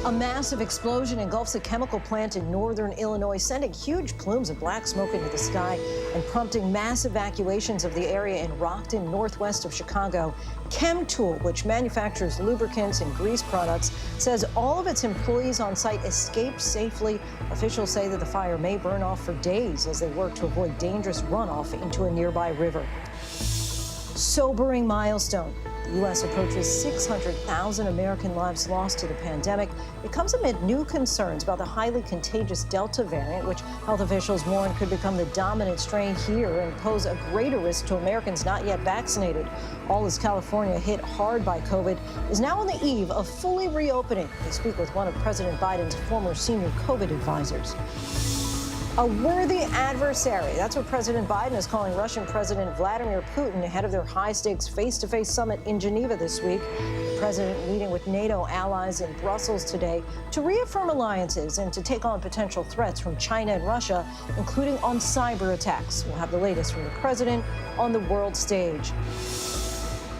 A massive explosion engulfs a chemical plant in northern Illinois, sending huge plumes of black smoke into the sky and prompting mass evacuations of the area in Rockton, northwest of Chicago. Chemtool, which manufactures lubricants and grease products, says all of its employees on site escaped safely. Officials say that the fire may burn off for days as they work to avoid dangerous runoff into a nearby river. Sobering milestone. The U.S. approaches 600,000 American lives lost to the pandemic. It comes amid new concerns about the highly contagious Delta variant, which health officials warn could become the dominant strain here and pose a greater risk to Americans not yet vaccinated. All as California, hit hard by COVID, is now on the eve of fully reopening. We speak with one of President Biden's former senior COVID advisors. A worthy adversary. That's what President Biden is calling Russian President Vladimir Putin ahead of their high-stakes face-to-face summit in Geneva this week. The president meeting with NATO allies in Brussels today to reaffirm alliances and to take on potential threats from China and Russia, including on cyber attacks. We'll have the latest from the president on the world stage.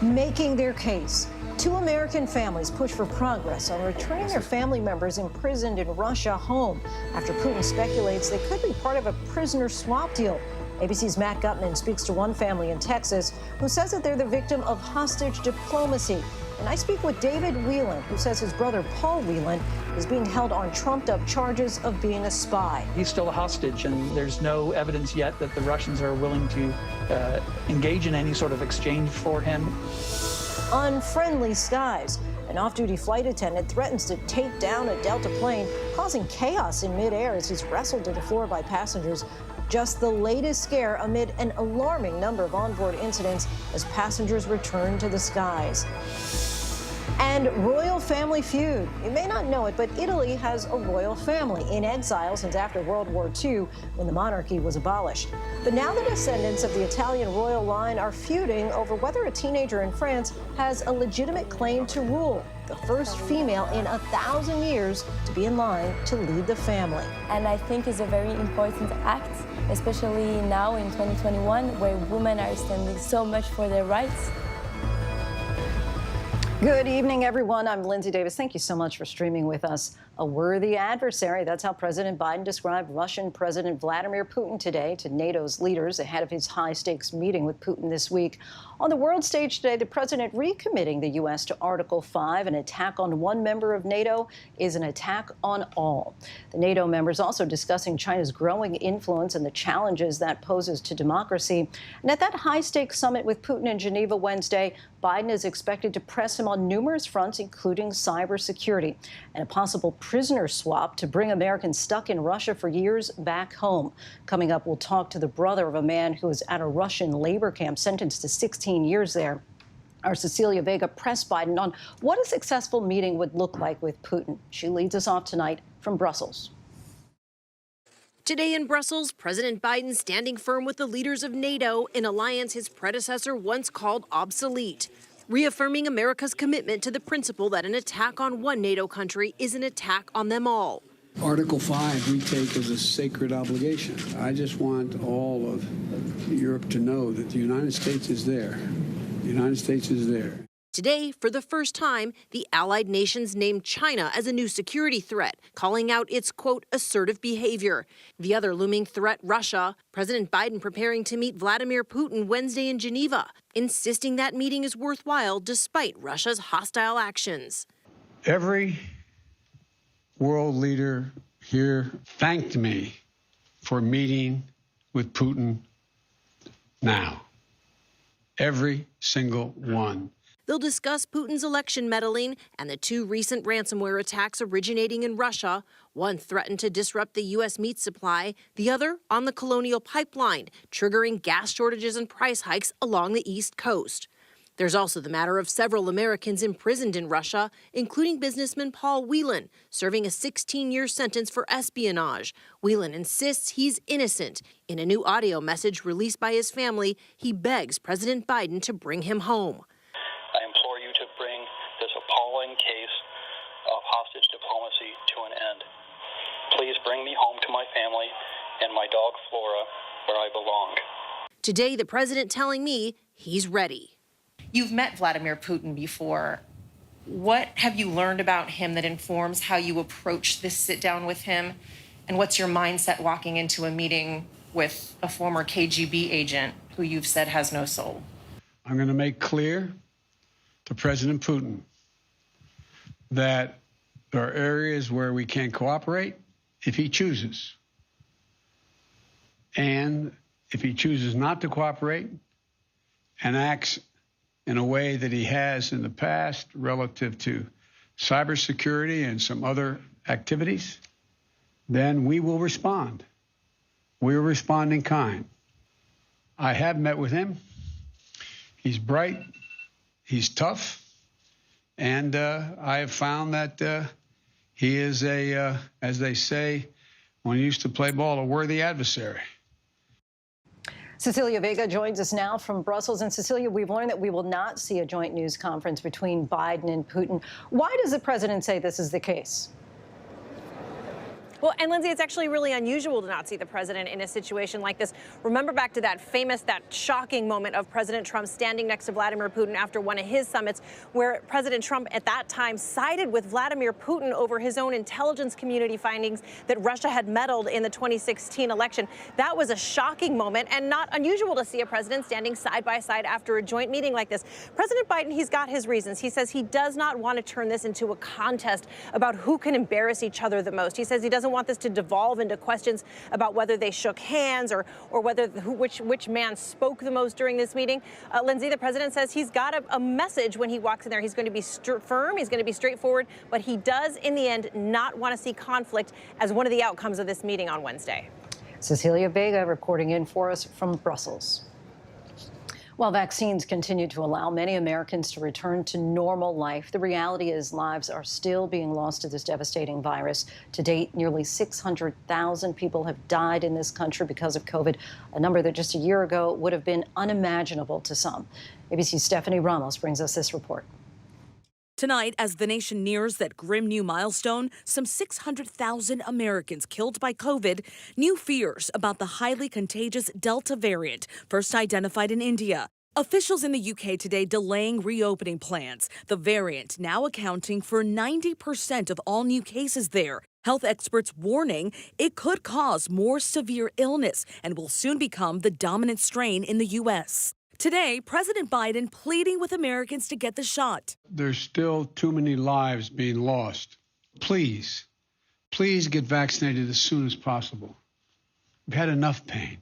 Making their case. 2 American families push for progress on returning their family members imprisoned in Russia home after Putin speculates they could be part of a prisoner swap deal. ABC's Matt Gutman speaks to one family in Texas who says that they're the victim of hostage diplomacy. And I speak with David Whelan, who says his brother Paul Whelan is being held on trumped-up charges of being a spy. He's still a hostage, and there's no evidence yet that the Russians are willing to engage in any sort of exchange for him. Unfriendly skies. An off-duty flight attendant threatens to take down a Delta plane, causing chaos in midair as he's wrestled to the floor by passengers. Just the latest scare amid an alarming number of onboard incidents as passengers return to the skies. And royal family feud. You may not know it, but Italy has a royal family in exile since after World War II, when the monarchy was abolished. But now the descendants of the Italian royal line are feuding over whether a teenager in France has a legitimate claim to rule, the first female in 1,000 years to be in line to lead the family. And I think it's a very important act, especially now in 2021, where women are standing so much for their rights. Good evening, everyone. I'm Lindsay Davis. Thank you so much for streaming with us. A worthy adversary. That's how President Biden described Russian President Vladimir Putin today to NATO's leaders ahead of his high-stakes meeting with Putin this week. On the world stage today, the president recommitting the U.S. to Article 5. An attack on one member of NATO is an attack on all. The NATO members also discussing China's growing influence and the challenges that poses to democracy. And at that high-stakes summit with Putin in Geneva Wednesday, Biden is expected to press him on numerous fronts, including cybersecurity and a possible prisoner swap to bring Americans stuck in Russia for years back home. Coming up, we'll talk to the brother of a man who is at a Russian labor camp sentenced to 16 years there. Our Cecilia Vega pressed Biden on what a successful meeting would look like with Putin. She leads us off tonight from Brussels. Today in Brussels, President Biden standing firm with the leaders of NATO, an alliance his predecessor once called obsolete, reaffirming America's commitment to the principle that an attack on one NATO country is an attack on them all. Article 5 we take as a sacred obligation. I just want all of Europe to know that the United States is there. The United States is there. Today, for the first time, the allied nations named China as a new security threat, calling out its, quote, assertive behavior. The other looming threat, Russia. President Biden preparing to meet Vladimir Putin Wednesday in Geneva, insisting that meeting is worthwhile despite Russia's hostile actions. Every world leader here thanked me for meeting with Putin now. Every single one. They'll discuss Putin's election meddling and the 2 recent ransomware attacks originating in Russia. One threatened to disrupt the U.S. meat supply, the other on the Colonial Pipeline, triggering gas shortages and price hikes along the East Coast. There's also the matter of several Americans imprisoned in Russia, including businessman Paul Whelan, serving a 16-year sentence for espionage. Whelan insists he's innocent. In a new audio message released by his family, he begs President Biden to bring him home. I implore you to bring this appalling case of hostage diplomacy to an end. Please bring me home to my family and my dog Flora, where I belong. Today, the president telling me he's ready. You've met Vladimir Putin before. What have you learned about him that informs how you approach this sit down with him? And what's your mindset walking into a meeting with a former KGB agent who you've said has no soul? I'm going to make clear to President Putin that there are areas where we can't cooperate if he chooses. And if he chooses not to cooperate and acts in a way that he has in the past relative to cybersecurity and some other activities, then we will respond. We will respond in kind. I have met with him. He's bright, he's tough, and I have found that he is as they say when he used to play ball, a worthy adversary. Cecilia Vega joins us now from Brussels. And Cecilia, we've learned that we will not see a joint news conference between Biden and Putin. Why does the president say this is the case? Well, and Lindsay, it's actually really unusual to not see the president in a situation like this. Remember back to that shocking moment of President Trump standing next to Vladimir Putin after one of his summits, where President Trump at that time sided with Vladimir Putin over his own intelligence community findings that Russia had meddled in the 2016 election. That was a shocking moment and not unusual to see a president standing side by side after a joint meeting like this. President Biden, he's got his reasons. He says he does not want to turn this into a contest about who can embarrass each other the most. He says he doesn't want this to devolve into questions about whether they shook hands or whether which man spoke the most during this meeting. Lindsay, the president says he's got a message when he walks in there. He's going to be firm. He's going to be straightforward. But he does, in the end, not want to see conflict as one of the outcomes of this meeting on Wednesday. Cecilia Vega reporting in for us from Brussels. While vaccines continue to allow many Americans to return to normal life, the reality is lives are still being lost to this devastating virus. To date, nearly 600,000 people have died in this country because of COVID, a number that just a year ago would have been unimaginable to some. ABC's Stephanie Ramos brings us this report. Tonight, as the nation nears that grim new milestone, some 600,000 Americans killed by COVID, new fears about the highly contagious Delta variant, first identified in India. Officials in the UK today delaying reopening plans, the variant now accounting for 90% of all new cases there. Health experts warning it could cause more severe illness and will soon become the dominant strain in the U.S. Today, President Biden pleading with Americans to get the shot. There's still too many lives being lost. Please get vaccinated as soon as possible. We've had enough pain.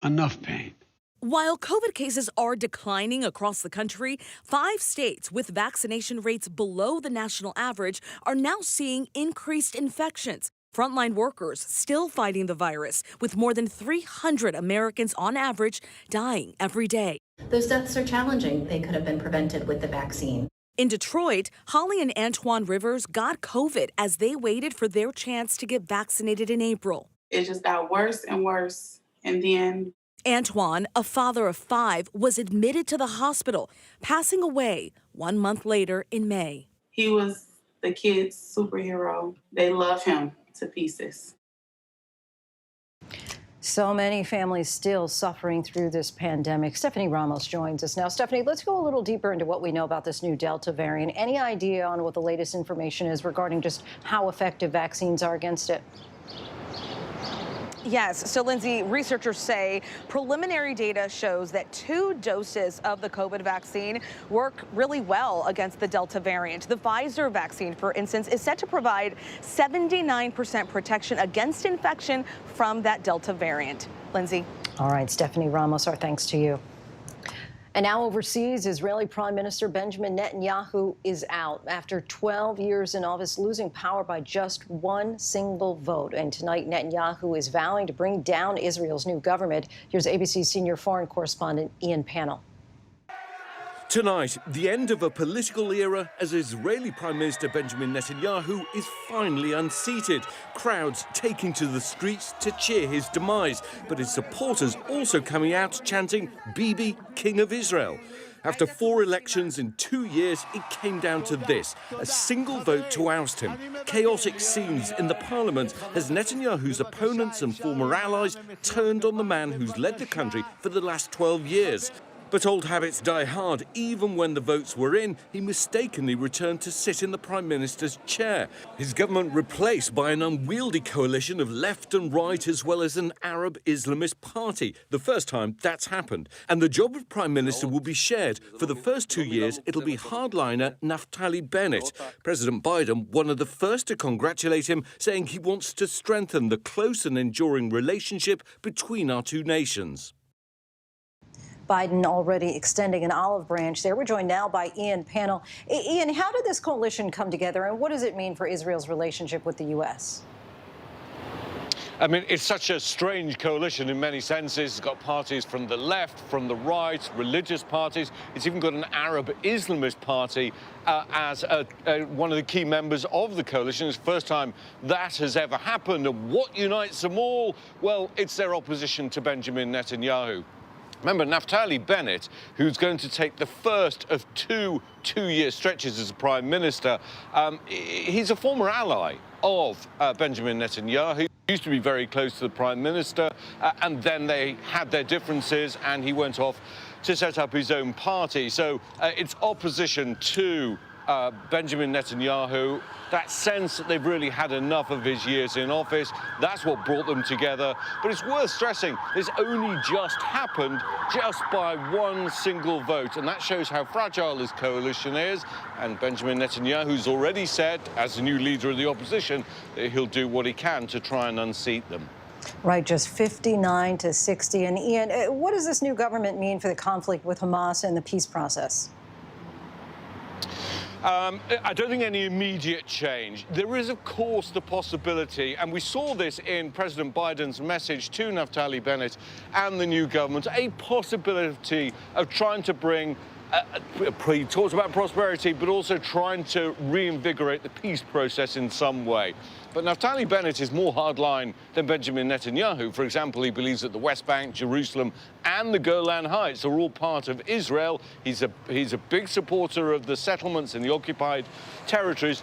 Enough pain. While COVID cases are declining across the country, 5 states with vaccination rates below the national average are now seeing increased infections. Frontline workers still fighting the virus, with more than 300 Americans on average dying every day. Those deaths are challenging. They could have been prevented with the vaccine. In Detroit, Holly and Antoine Rivers got COVID as they waited for their chance to get vaccinated in April. It just got worse and worse. And then Antoine, a father of 5, was admitted to the hospital, passing away 1 month later in May. He was the kids' superhero. They love him to pieces. So many families still suffering through this pandemic. Stephanie Ramos joins us now. Stephanie, let's go a little deeper into what we know about this new Delta variant. Any idea on what the latest information is regarding just how effective vaccines are against it? Yes. So, Lindsay, researchers say preliminary data shows that 2 doses of the COVID vaccine work really well against the Delta variant. The Pfizer vaccine, for instance, is set to provide 79% protection against infection from that Delta variant. Lindsay. All right, Stephanie Ramos, our thanks to you. And now overseas, Israeli Prime Minister Benjamin Netanyahu is out after 12 years in office, losing power by just 1 single vote. And tonight, Netanyahu is vowing to bring down Israel's new government. Here's ABC's senior foreign correspondent, Ian Pannell. Tonight, the end of a political era as Israeli Prime Minister Benjamin Netanyahu is finally unseated. Crowds taking to the streets to cheer his demise, but his supporters also coming out chanting, "Bibi, King of Israel." After 4 elections in 2 years, it came down to this, a single vote to oust him. Chaotic scenes in the parliament as Netanyahu's opponents and former allies turned on the man who's led the country for the last 12 years. But old habits die hard. Even when the votes were in, he mistakenly returned to sit in the Prime Minister's chair. His government replaced by an unwieldy coalition of left and right, as well as an Arab Islamist party. The first time that's happened. And the job of Prime Minister will be shared. For the first 2 years, it'll be hardliner Naftali Bennett. President Biden, one of the first to congratulate him, saying he wants to strengthen the close and enduring relationship between our two nations. Biden already extending an olive branch there. We're joined now by Ian Panel. Ian, how did this coalition come together, and what does it mean for Israel's relationship with the U.S.? I mean, it's such a strange coalition in many senses. It's got parties from the left, from the right, religious parties. It's even got an Arab Islamist party as one of the key members of the coalition. It's the first time that has ever happened. And what unites them all? Well, it's their opposition to Benjamin Netanyahu. Remember, Naftali Bennett, who's going to take the first of two-year stretches as Prime Minister, he's a former ally of Benjamin Netanyahu. He used to be very close to the Prime Minister, and then they had their differences, and he went off to set up his own party. So it's opposition to Benjamin Netanyahu, that sense that they've really had enough of his years in office. That's what brought them together. But it's worth stressing, this only just happened just by one single vote. And that shows how fragile this coalition is. And Benjamin Netanyahu's already said, as the new leader of the opposition, that he'll do what he can to try and unseat them. Right, just 59 to 60. And Ian, what does this new government mean for the conflict with Hamas and the peace process? I don't think any immediate change. There is, of course, the possibility, and we saw this in President Biden's message to Naftali Bennett and the new government, a possibility of trying to bring he talks about prosperity, but also trying to reinvigorate the peace process in some way. But Naftali Bennett is more hardline than Benjamin Netanyahu. For example, he believes that the West Bank, Jerusalem, and the Golan Heights are all part of Israel. He's a big supporter of the settlements in the occupied territories.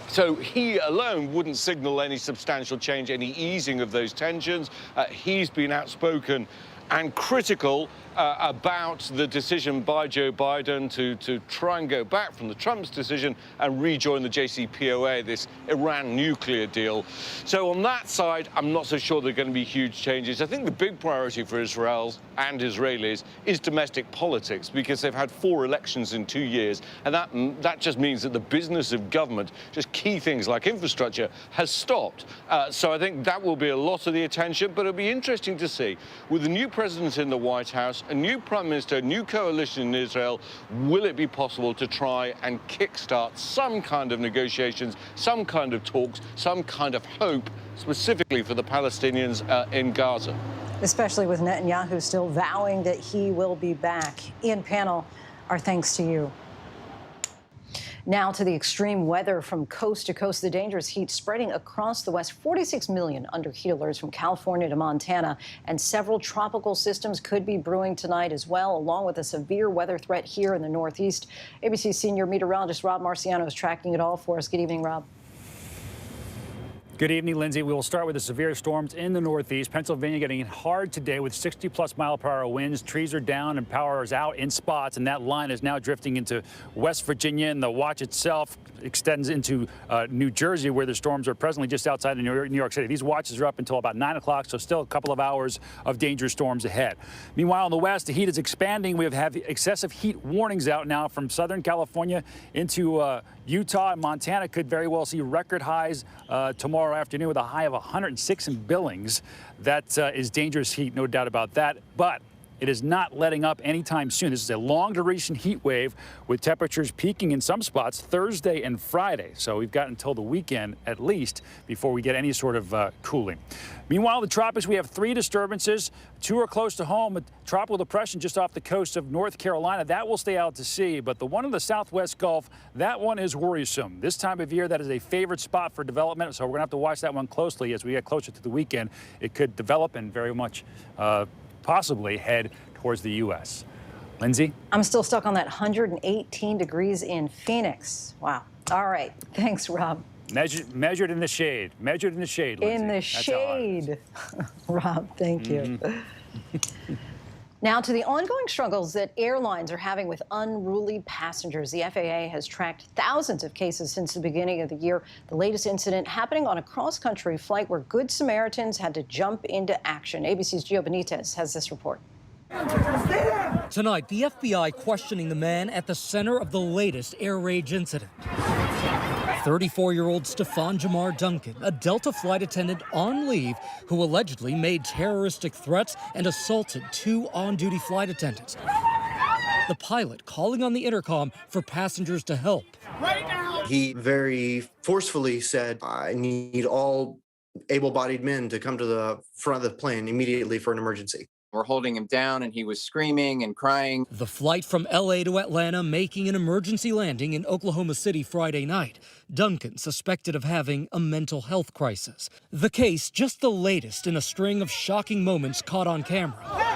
So he alone wouldn't signal any substantial change, any easing of those tensions. He's been outspoken and critical about the decision by Joe Biden to try and go back from the Trump's decision and rejoin the JCPOA, this Iran nuclear deal. So on that side, I'm not so sure there are going to be huge changes. I think the big priority for Israel and Israelis is domestic politics, because they've had 4 elections in 2 years, and that just means that the business of government, just key things like infrastructure, has stopped. So I think that will be a lot of the attention, but it'll be interesting to see, with the new president in the White House, a new prime minister, a new coalition in Israel, will it be possible to try and kickstart some kind of negotiations, some kind of talks, some kind of hope, specifically for the Palestinians in Gaza? Especially with Netanyahu still vowing that he will be back. Ian Panel, our thanks to you. Now to the extreme weather from coast to coast. The dangerous heat spreading across the West. 46 million under heat alerts from California to Montana, and several tropical systems could be brewing tonight as well, along with a severe weather threat here in the Northeast. ABC senior meteorologist Rob Marciano is tracking it all for us. Good evening, Rob. Good evening, Lindsay. We will start with the severe storms in the Northeast. Pennsylvania getting hit hard today with 60-plus mile-per-hour winds. Trees are down and power is out in spots, and that line is now drifting into West Virginia, and the watch itself extends into New Jersey, where the storms are presently just outside of New York City. These watches are up until about 9 o'clock, so still a couple of hours of dangerous storms ahead. Meanwhile, in the West, the heat is expanding. We have excessive heat warnings out now from Southern California into Utah and Montana. Could very well see record highs tomorrow afternoon with a high of 106 in Billings. That is dangerous heat, no doubt about that. But it is not letting up anytime soon. This is a long-duration heat wave with temperatures peaking in some spots Thursday and Friday. So we've got until the weekend, at least, before we get any sort of cooling. Meanwhile, the tropics, we have 3 disturbances. 2 are close to home. A tropical depression just off the coast of North Carolina. That will stay out to sea. But the one in the southwest Gulf, that one is worrisome. This time of year, that is a favorite spot for development. So we're going to have to watch that one closely as we get closer to the weekend. It could develop and very much possibly head towards the U.S. Lindsay? I'm still stuck on that 118 degrees in Phoenix. Wow. All right. Thanks, Rob. Measured in the shade. Measured in the shade, Lindsay. In the shade. Rob, thank you. Now to the ongoing struggles that airlines are having with unruly passengers. The FAA has tracked thousands of cases since the beginning of the year. The latest incident happening on a cross-country flight where Good Samaritans had to jump into action. ABC's Gio Benitez has this report. Tonight, the FBI questioning the man at the center of the latest air rage incident. 34-year-old Stefan Jamar Duncan, a Delta flight attendant on leave who allegedly made terroristic threats and assaulted 2 on-duty flight attendants. The pilot calling on the intercom for passengers to help. Right now! He very forcefully said, I need all able-bodied men to come to the front of the plane immediately for an emergency. We're holding him down, and he was screaming and crying. The flight from L.A. to Atlanta making an emergency landing in Oklahoma City Friday night. Duncan suspected of having a mental health crisis. The case just the latest in a string of shocking moments caught on camera.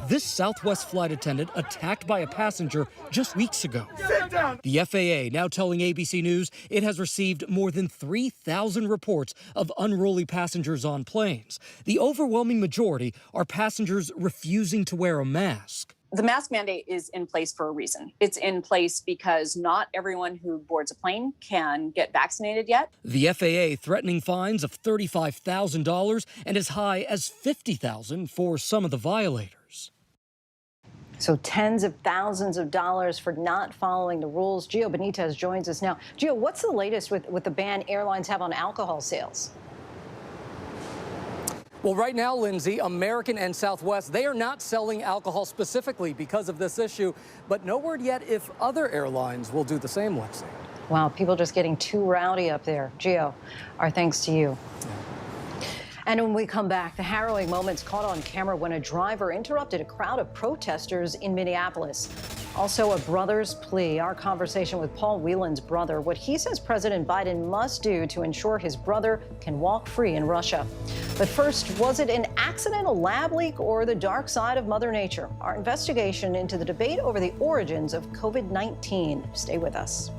This Southwest flight attendant attacked by a passenger just weeks ago. Sit down. The FAA now telling ABC News it has received more than 3,000 reports of unruly passengers on planes. The overwhelming majority are passengers refusing to wear a mask. The mask mandate is in place for a reason. It's in place because not everyone who boards a plane can get vaccinated yet. The FAA threatening fines of $35,000 and as high as $50,000 for some of the violators. So tens of thousands of dollars for not following the rules. Gio Benitez joins us now. Gio, what's the latest with the ban airlines have on alcohol sales? Well, right now, Lindsay, American and Southwest, they are not selling alcohol specifically because of this issue, but no word yet if other airlines will do the same, Lindsay. Wow, people just getting too rowdy up there. Gio, our thanks to you. And when we come back, the harrowing moments caught on camera when a driver interrupted a crowd of protesters in Minneapolis. Also, a brother's plea. Our conversation with Paul Whelan's brother, what he says President Biden must do to ensure his brother can walk free in Russia. But first, was it an accidental lab leak or the dark side of Mother Nature? Our investigation into the debate over the origins of COVID-19. Stay with us.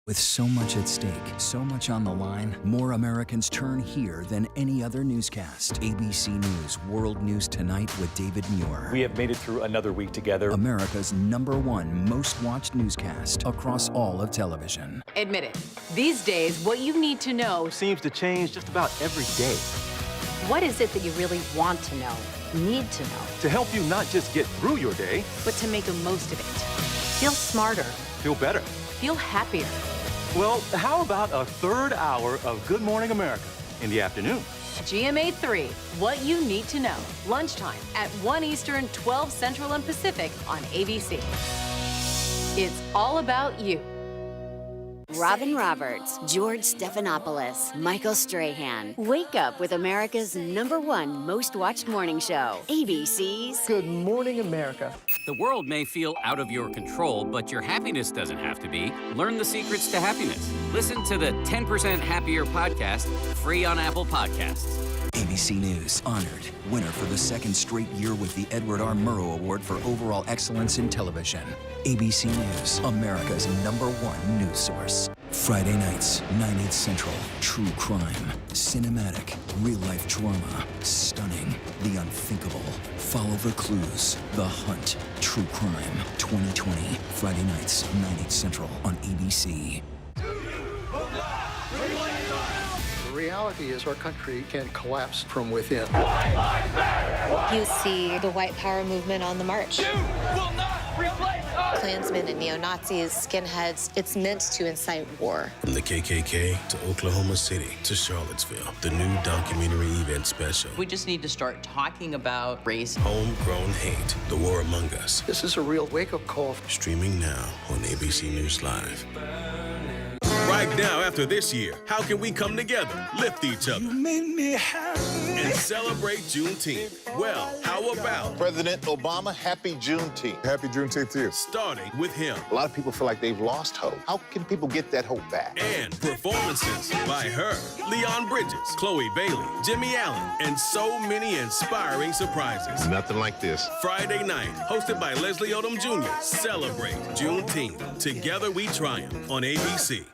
With so much at stake, so much on the line, more Americans turn here than any other newscast. ABC News World News Tonight with David Muir. We have made it through another week together. America's #1 most watched newscast across all of television. Admit it, these days, what you need to know seems to change just about every day. What is it that you really want to know, need to know? To help you not just get through your day, but to make the most of it. Feel smarter. Feel better. Feel happier. Well, how about a third hour of Good Morning America in the afternoon? GMA 3, what you need to know. Lunchtime at 1 Eastern, 12 Central and Pacific on ABC. It's all about you. Robin Roberts, George Stephanopoulos, Michael Strahan. Wake up with America's #1 most watched morning show. ABC's Good Morning America. The world may feel out of your control, but your happiness doesn't have to be. Learn the secrets to happiness. Listen to the 10% Happier podcast, free on Apple Podcasts. ABC News honored winner for the second straight year with the Edward R. Murrow Award for Overall Excellence in Television. ABC News, America's #1 news source. Friday nights, 9/8 Central. True crime, cinematic, real-life drama, stunning, the unthinkable. Follow the clues. The Hunt. True Crime 2020. Friday nights, 9/8 Central on ABC. The reality is our country can collapse from within. You see the white power movement on the march. You will not replace us! Klansmen and neo-Nazis, skinheads, it's meant to incite war. From the KKK to Oklahoma City to Charlottesville, the new documentary event special. We just need to start talking about race. Homegrown Hate, the war among us. This is a real wake-up call. Streaming now on ABC News Live. Right now, after this year, how can we come together, lift each other, and celebrate Juneteenth? Well, how about President Obama, happy Juneteenth. Happy Juneteenth to you. Starting with him. A lot of people feel like they've lost hope. How can people get that hope back? And performances by her, Leon Bridges, Chloe Bailey, Jimmy Allen, and so many inspiring surprises. Nothing like this. Friday night, hosted by Leslie Odom Jr. Celebrate Juneteenth. Together we triumph on ABC.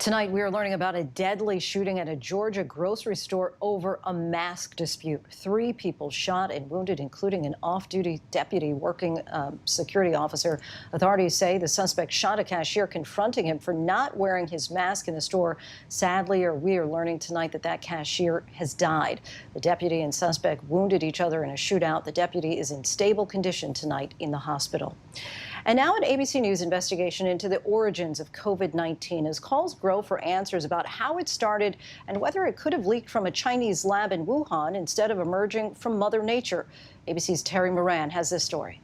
Tonight, we are learning about a deadly shooting at a Georgia grocery store over a mask dispute. 3 people shot and wounded, including an off-duty deputy working security officer. Authorities say the suspect shot a cashier, confronting him for not wearing his mask in the store. Sadly, we are learning tonight that that cashier has died. The deputy and suspect wounded each other in a shootout. The deputy is in stable condition tonight in the hospital. And now an ABC News investigation into the origins of COVID-19 as calls grow for answers about how it started and whether it could have leaked from a Chinese lab in Wuhan instead of emerging from Mother Nature. ABC's Terry Moran has this story.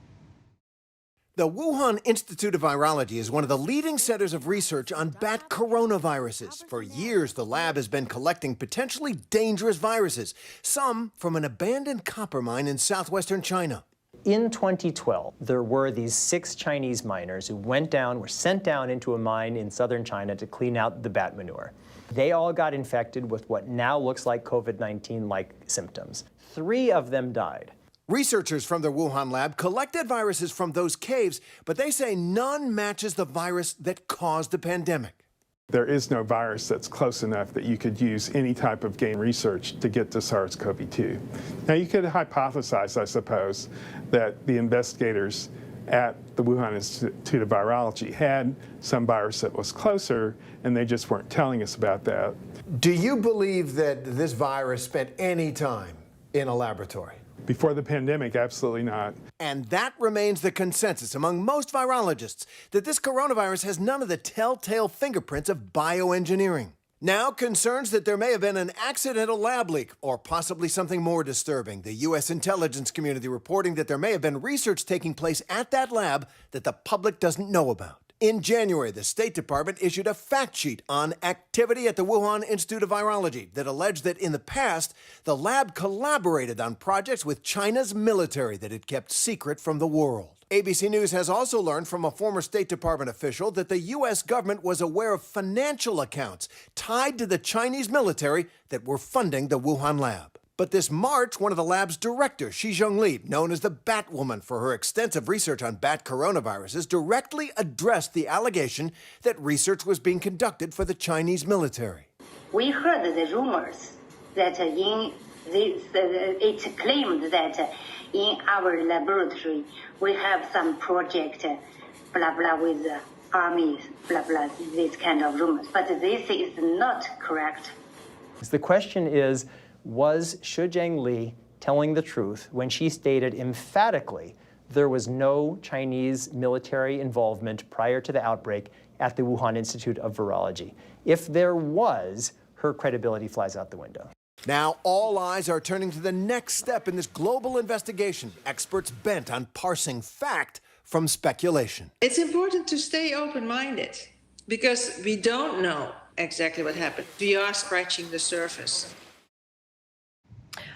The Wuhan Institute of Virology is one of the leading centers of research on bat coronaviruses. For years, the lab has been collecting potentially dangerous viruses, some from an abandoned copper mine in southwestern China. In 2012, there were these 6 Chinese miners who were sent down into a mine in southern China to clean out the bat manure. They all got infected with what now looks like COVID-19-like symptoms. 3 of them died. Researchers from the Wuhan lab collected viruses from those caves, but they say none matches the virus that caused the pandemic. There is no virus that's close enough that you could use any type of gain research to get to SARS-CoV-2. Now, you could hypothesize, I suppose, that the investigators at the Wuhan Institute of Virology had some virus that was closer, and they just weren't telling us about that. Do you believe that this virus spent any time in a laboratory? Before the pandemic, absolutely not. And that remains the consensus among most virologists, that this coronavirus has none of the telltale fingerprints of bioengineering. Now, concerns that there may have been an accidental lab leak, or possibly something more disturbing. The U.S. intelligence community reporting that there may have been research taking place at that lab that the public doesn't know about. In January, the State Department issued a fact sheet on activity at the Wuhan Institute of Virology that alleged that in the past, the lab collaborated on projects with China's military that it kept secret from the world. ABC News has also learned from a former State Department official that the U.S. government was aware of financial accounts tied to the Chinese military that were funding the Wuhan lab. But this March, one of the lab's directors, Shizhong Li, known as the Batwoman for her extensive research on bat coronaviruses, directly addressed the allegation that research was being conducted for the Chinese military. We heard the rumors that it claimed that in our laboratory we have some project, blah, blah, with the army, blah, blah, this kind of rumors. But this is not correct. The question is, was Shizhong Li telling the truth when she stated emphatically there was no Chinese military involvement prior to the outbreak at the Wuhan Institute of Virology? If there was, her credibility flies out the window. Now all eyes are turning to the next step in this global investigation, experts bent on parsing fact from speculation. It's important to stay open-minded because we don't know exactly what happened. We are scratching the surface.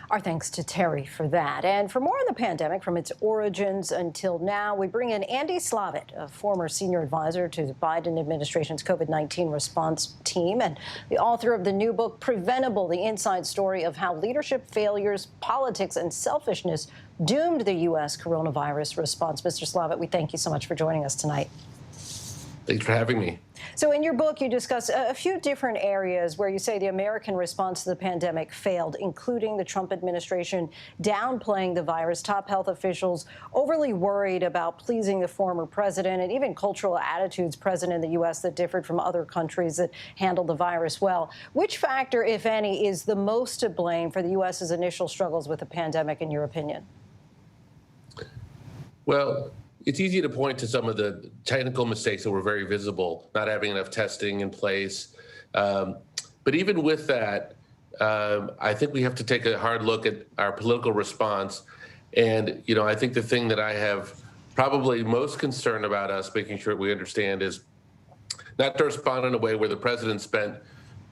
Our thanks to Terry for that. And for more on the pandemic, from its origins until now, we bring in Andy Slavitt, a former senior advisor to the Biden administration's COVID-19 response team and the author of the new book, Preventable, the inside story of how leadership failures, politics, and selfishness doomed the U.S. coronavirus response. Mr. Slavitt, we thank you so much for joining us tonight. Thanks for having me. So in your book, you discuss a few different areas where you say the American response to the pandemic failed, including the Trump administration downplaying the virus, top health officials overly worried about pleasing the former president, and even cultural attitudes present in the U.S. that differed from other countries that handled the virus well. Which factor, if any, is the most to blame for the U.S.'s initial struggles with the pandemic, in your opinion? Well, it's easy to point to some of the technical mistakes that were very visible, not having enough testing in place. But even with that, I think we have to take a hard look at our political response. And, you know, I think the thing that I have probably most concerned about us making sure we understand is not to respond in a way where the president spent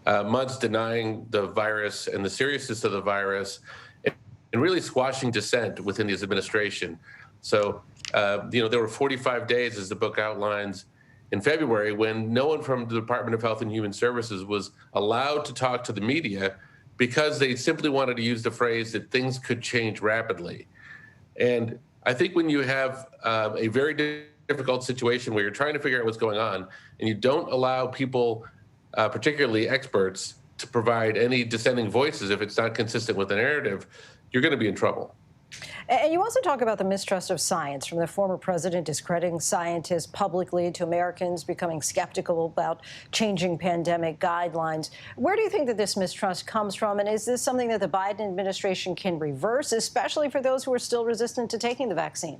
months denying the virus and the seriousness of the virus and really squashing dissent within his administration. So, you know, there were 45 days, as the book outlines, in February when no one from the Department of Health and Human Services was allowed to talk to the media because they simply wanted to use the phrase that things could change rapidly. And I think when you have a very difficult situation where you're trying to figure out what's going on and you don't allow people particularly experts, to provide any dissenting voices if it's not consistent with the narrative, you're going to be in trouble. And you also talk about the mistrust of science, from the former president discrediting scientists publicly to Americans becoming skeptical about changing pandemic guidelines. Where do you think that this mistrust comes from? And is this something that the Biden administration can reverse, especially for those who are still resistant to taking the vaccine?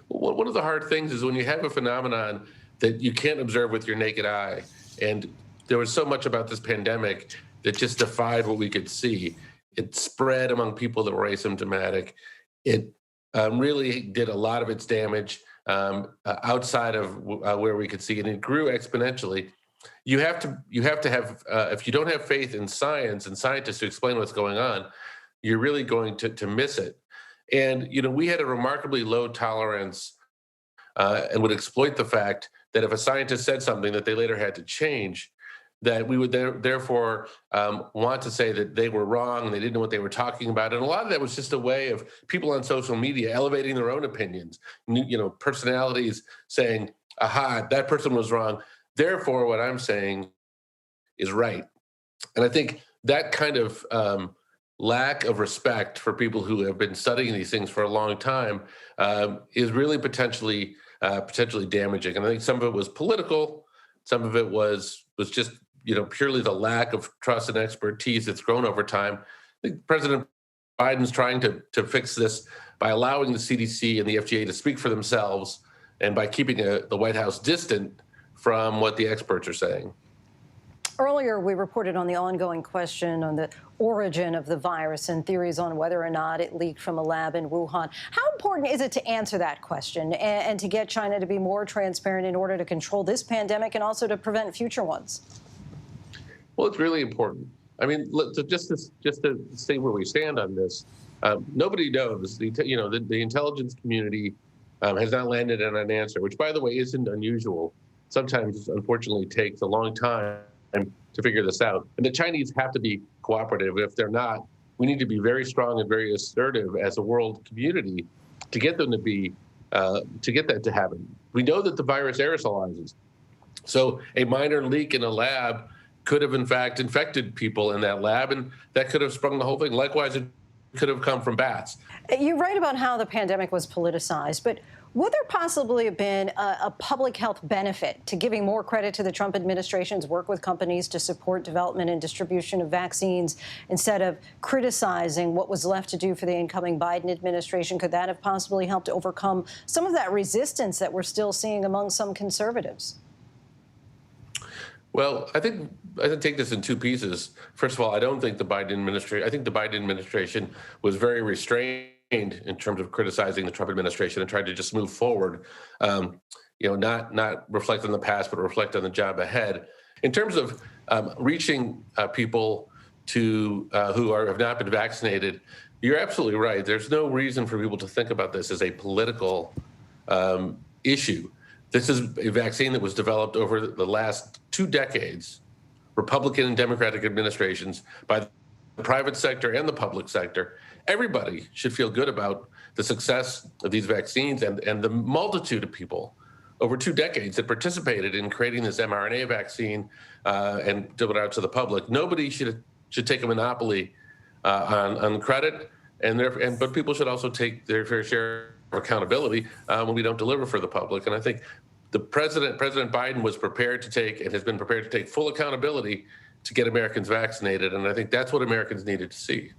Well, one of the hard things is when you have a phenomenon that you can't observe with your naked eye. And there was so much about this pandemic that just defied what we could see. It spread among people that were asymptomatic. It really did a lot of its damage outside of where we could see it. And it grew exponentially. You have to have if you don't have faith in science and scientists to explain what's going on, you're really going to miss it. And we had a remarkably low tolerance and would exploit the fact that if a scientist said something that they later had to change, that we would therefore want to say that they were wrong and they didn't know what they were talking about. And a lot of that was just a way of people on social media elevating their own opinions, personalities saying, aha, that person was wrong. Therefore, what I'm saying is right. And I think that kind of lack of respect for people who have been studying these things for a long time is really potentially damaging. And I think some of it was political. Some of it was just purely the lack of trust and expertise that's grown over time. I think President Biden's trying to fix this by allowing the CDC and the FDA to speak for themselves and by keeping the White House distant from what the experts are saying. Earlier, we reported on the ongoing question on the origin of the virus and theories on whether or not it leaked from a lab in Wuhan. How important is it to answer that question and to get China to be more transparent in order to control this pandemic and also to prevent future ones? Well, it's really important. I mean, just to say where we stand on this, nobody knows. The intelligence community has not landed on an answer, which, by the way, isn't unusual. Sometimes, unfortunately, takes a long time to figure this out. And the Chinese have to be cooperative. If they're not, we need to be very strong and very assertive as a world community to get them to be, to get that to happen. We know that the virus aerosolizes. So a minor leak in a lab could have, in fact, infected people in that lab, and that could have sprung the whole thing. Likewise, it could have come from bats. You write about how the pandemic was politicized, but would there possibly have been a public health benefit to giving more credit to the Trump administration's work with companies to support development and distribution of vaccines instead of criticizing what was left to do for the incoming Biden administration? Could that have possibly helped to overcome some of that resistance that we're still seeing among some conservatives? Well, I think I take this in two pieces. First of all, I don't think the Biden administration was very restrained in terms of criticizing the Trump administration and tried to just move forward, not reflect on the past, but reflect on the job ahead. In terms of reaching people who have not been vaccinated, you're absolutely right. There's no reason for people to think about this as a political issue. This is a vaccine that was developed over the last 2 decades, Republican and Democratic administrations, by the private sector and the public sector. Everybody should feel good about the success of these vaccines and the multitude of people over 2 decades that participated in creating this mRNA vaccine and delivered it out to the public. Nobody should take a monopoly on credit, but people should also take their fair share of accountability when we don't deliver for the public. And I think President Biden was prepared to take and has been prepared to take full accountability to get Americans vaccinated. And I think that's what Americans needed to see.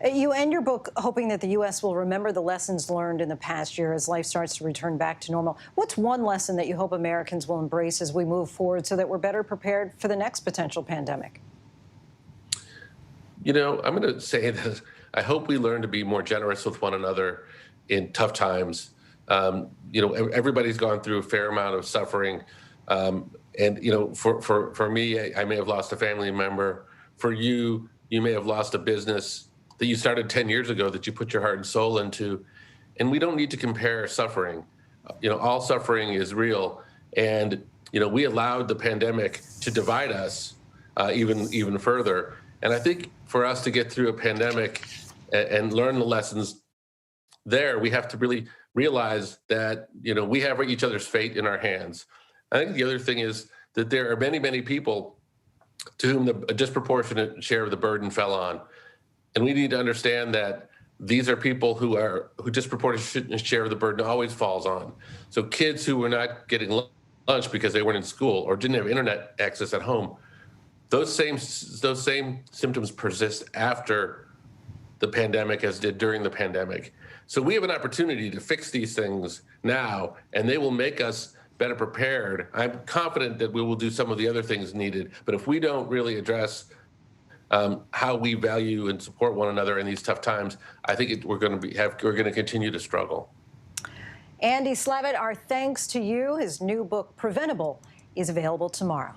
You end your book hoping that the U.S. will remember the lessons learned in the past year as life starts to return back to normal. What's one lesson that you hope Americans will embrace as we move forward so that we're better prepared for the next potential pandemic? I'm going to say that I hope we learn to be more generous with one another in tough times. Everybody's gone through a fair amount of suffering. For me, I may have lost a family member. For you, you may have lost a business that you started 10 years ago that you put your heart and soul into. And we don't need to compare suffering. All suffering is real. And, we allowed the pandemic to divide us even further. And I think for us to get through a pandemic and learn the lessons there, we have to really realize that, we have each other's fate in our hands. I think the other thing is that there are many, many people to whom a disproportionate share of the burden fell on. And we need to understand that these are people who disproportionate share of the burden always falls on. So kids who were not getting lunch because they weren't in school or didn't have internet access at home, those same symptoms persist after the pandemic as did during the pandemic. So we have an opportunity to fix these things now, and they will make us better prepared. I'm confident that we will do some of the other things needed, but if we don't really address how we value and support one another in these tough times, I think we're going to continue to struggle. Andy Slavitt, our thanks to you. His new book, Preventable, is available tomorrow.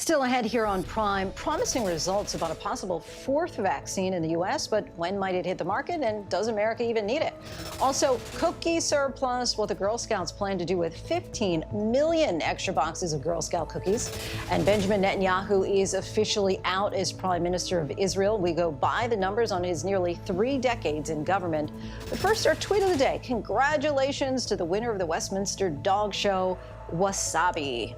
Still ahead here on Prime, promising results about a possible fourth vaccine in the U.S., but when might it hit the market, and does America even need it? Also, cookie surplus, what the Girl Scouts plan to do with 15 million extra boxes of Girl Scout cookies. And Benjamin Netanyahu is officially out as Prime Minister of Israel. We go by the numbers on his nearly 3 decades in government. But first, our tweet of the day. Congratulations to the winner of the Westminster Dog Show, Wasabi.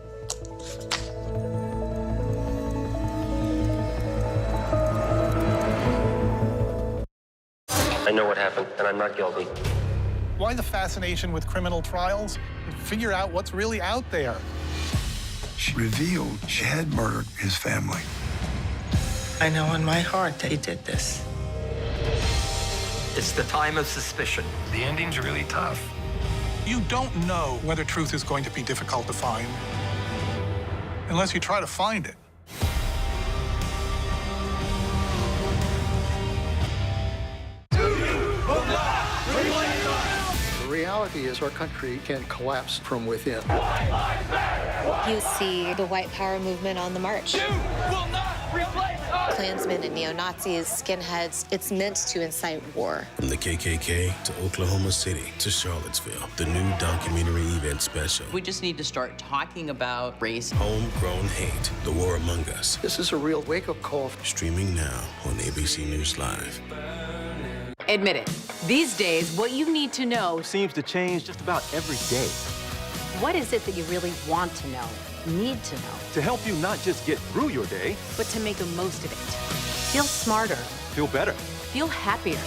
I know what happened, and I'm not guilty. Why the fascination with criminal trials? Figure out what's really out there. She revealed she had murdered his family. I know in my heart that he did this. It's the time of suspicion. The ending's really tough. You don't know whether truth is going to be difficult to find unless you try to find it. The reality is our country can collapse from within. You see the white power movement on the march. You will not replace us! Klansmen and neo-Nazis, skinheads, it's meant to incite war. From the KKK to Oklahoma City to Charlottesville, the new documentary event special. We just need to start talking about race. Homegrown Hate, The War Among Us. This is a real wake-up call. Streaming now on ABC News Live. Admit it. These days, what you need to know seems to change just about every day. What is it that you really want to know, need to know? To help you not just get through your day, but to make the most of it. Feel smarter. Feel better. Feel happier.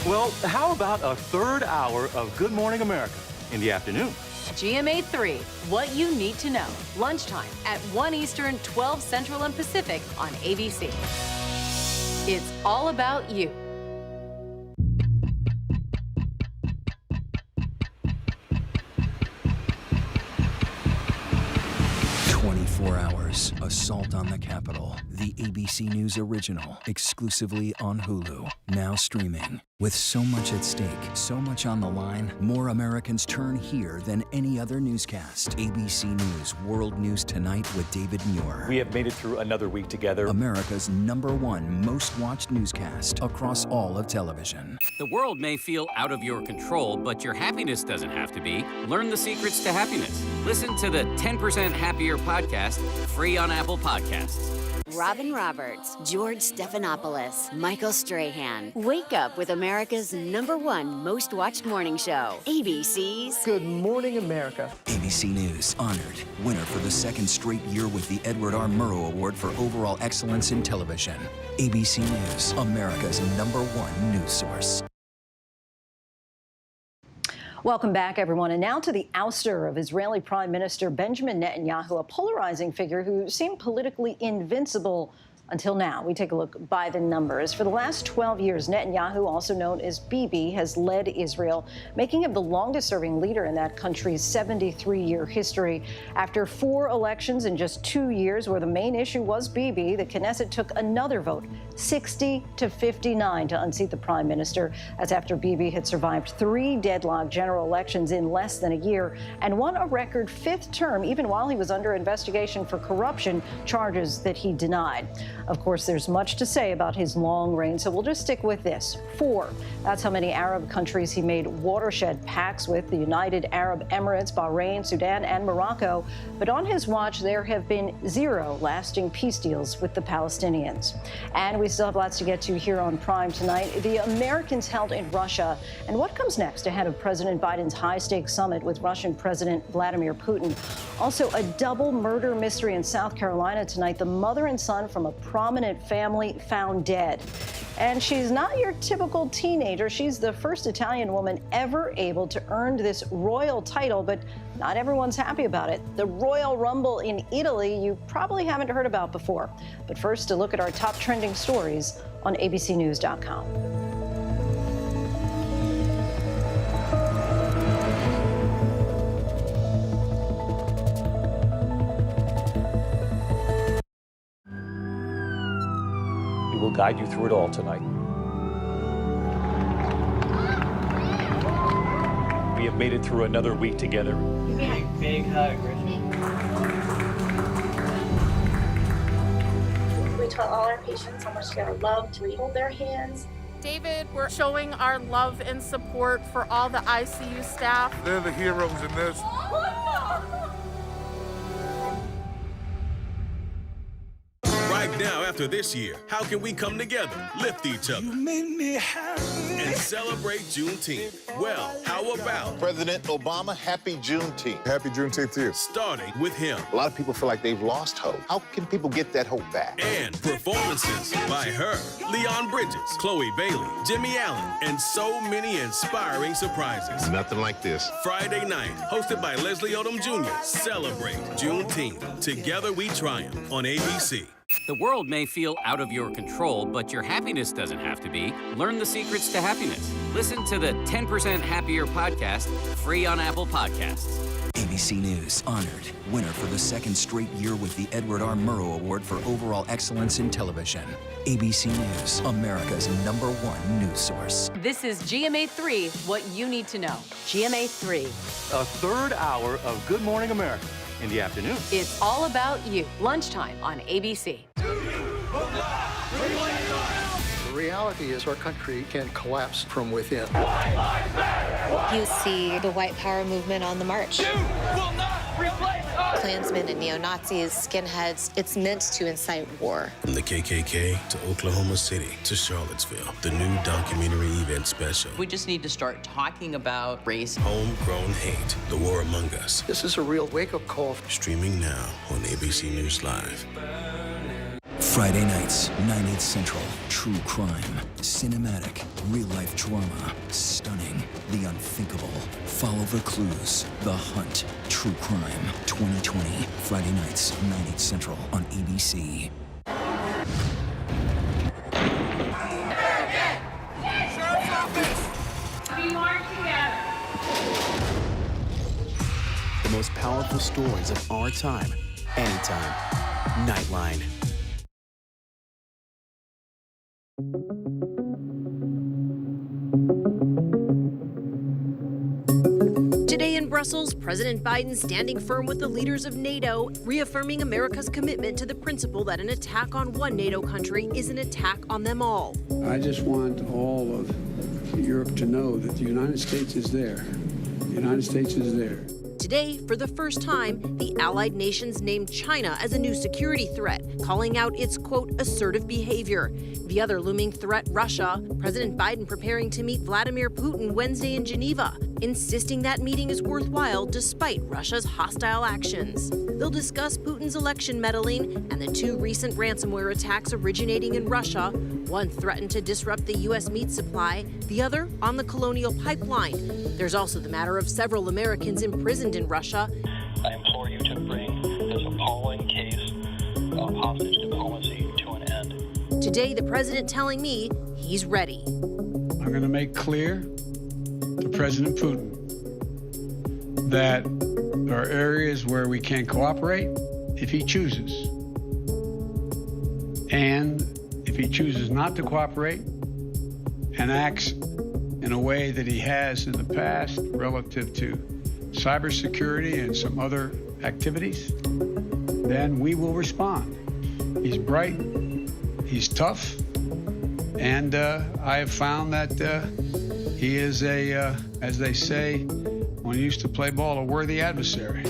Well, how about a third hour of Good Morning America in the afternoon? GMA 3, what you need to know. Lunchtime at 1 Eastern, 12 Central and Pacific on ABC. It's all about you. 24 hours, assault on the Capitol. The ABC News original, exclusively on Hulu. Now streaming. With so much at stake, so much on the line, more Americans turn here than any other newscast. ABC News World News Tonight with David Muir. We have made it through another week together. America's #1 most watched newscast across all of television. The world may feel out of your control, but your happiness doesn't have to be. Learn the secrets to happiness. Listen to the 10% Happier podcast, free on Apple Podcasts. Robin Roberts, George Stephanopoulos, Michael Strahan. Wake up with America's #1 most watched morning show. ABC's Good Morning America. ABC News honored winner for the 2nd straight year with the Edward R. Murrow Award for Overall Excellence in Television. ABC News, America's #1 news source. Welcome back, everyone. And now to the ouster of Israeli Prime Minister Benjamin Netanyahu, a polarizing figure who seemed politically invincible until now. We take a look by the numbers. For the last 12 years, Netanyahu, also known as Bibi, has led Israel, making him the longest-serving leader in that country's 73-year history. After 4 elections in just 2 years, where the main issue was Bibi, the Knesset took another vote, 60 to 59, to unseat the prime minister. That's after Bibi had survived 3 deadlocked general elections in less than a year and won a record 5th term, even while he was under investigation for corruption charges that he denied. Of course, there's much to say about his long reign, so we'll just stick with this. 4. That's how many Arab countries he made watershed pacts with: the United Arab Emirates, Bahrain, Sudan, and Morocco. But on his watch, there have been 0 lasting peace deals with the Palestinians. And we still have lots to get to here on Prime tonight. The Americans held in Russia, and what comes next ahead of President Biden's high-stakes summit with Russian President Vladimir Putin. Also, a double murder mystery in South Carolina tonight. The mother and son from a prominent family found dead. And she's not your typical teenager. She's the first Italian woman ever able to earn this royal title, but not everyone's happy about it. The Royal Rumble in Italy you probably haven't heard about before. But first, a look at our top trending stories on abcnews.com. We will guide you through it all tonight. We have made it through another week together. Big hug, Griffin. We tell all our patients how much they are loved. We hold their hands. David, we're showing our love and support for all the ICU staff. They're the heroes in this. Right now, after this year, how can we come together, lift each other, and celebrate Juneteenth? Well, how about President Obama, happy Juneteenth. Happy Juneteenth to you. Starting with him. A lot of people feel like they've lost hope. How can people get that hope back? And performances by her, Leon Bridges, Chloe Bailey, Jimmy Allen, and so many inspiring surprises. Nothing like this. Friday night, hosted by Leslie Odom Jr. Celebrate Juneteenth. Together we triumph on ABC. The world may feel out of your control, but your happiness doesn't have to be. Learn the secrets to happiness. Listen to the 10% Happier podcast, free on Apple Podcasts. ABC News honored winner for the second straight year with the Edward R. Murrow Award for Overall Excellence in Television. ABC News, America's #1 news source. This is GMA3, what you need to know. GMA3. A third hour of Good Morning America in the afternoon. It's all about you. Lunchtime on ABC. The reality is our country can collapse from within. You see the white power movement on the march. Klansmen and neo-Nazis, skinheads. It's meant to incite war. From the KKK to Oklahoma City to Charlottesville, the new documentary event special. We just need to start talking about race. Homegrown hate, the war among us. This is a real wake-up call. Streaming now on ABC News Live. Friday nights, 9/8 Central. True crime, cinematic, real-life drama, stunning, the unthinkable. Follow the clues. The Hunt. True crime. 2020. Friday nights, 9/8 Central on ABC. The most powerful stories of our time, anytime. Nightline. Today in Brussels, President Biden standing firm with the leaders of NATO, reaffirming America's commitment to the principle that an attack on one NATO country is an attack on them all. I just want all of Europe to know that the United States is there. The United States is there. Today, for the first time, the allied nations named China as a new security threat, calling out its, quote, assertive behavior. The other looming threat, Russia, President Biden preparing to meet Vladimir Putin Wednesday in Geneva, insisting that meeting is worthwhile despite Russia's hostile actions. They'll discuss Putin's election meddling and the 2 recent ransomware attacks originating in Russia. One threatened to disrupt the U.S. meat supply, the other on the Colonial Pipeline. There's also the matter of several Americans imprisoned in Russia. I implore you to bring this appalling case of hostage diplomacy to an end. Today, the president telling me he's ready. I'm going to make clear to President Putin that there are areas where we can cooperate if he chooses. And if he chooses not to cooperate and acts in a way that he has in the past relative to cybersecurity and some other activities, then we will respond. He's bright, He's tough, and I have found that he is as they say when you used to play ball, a worthy adversary.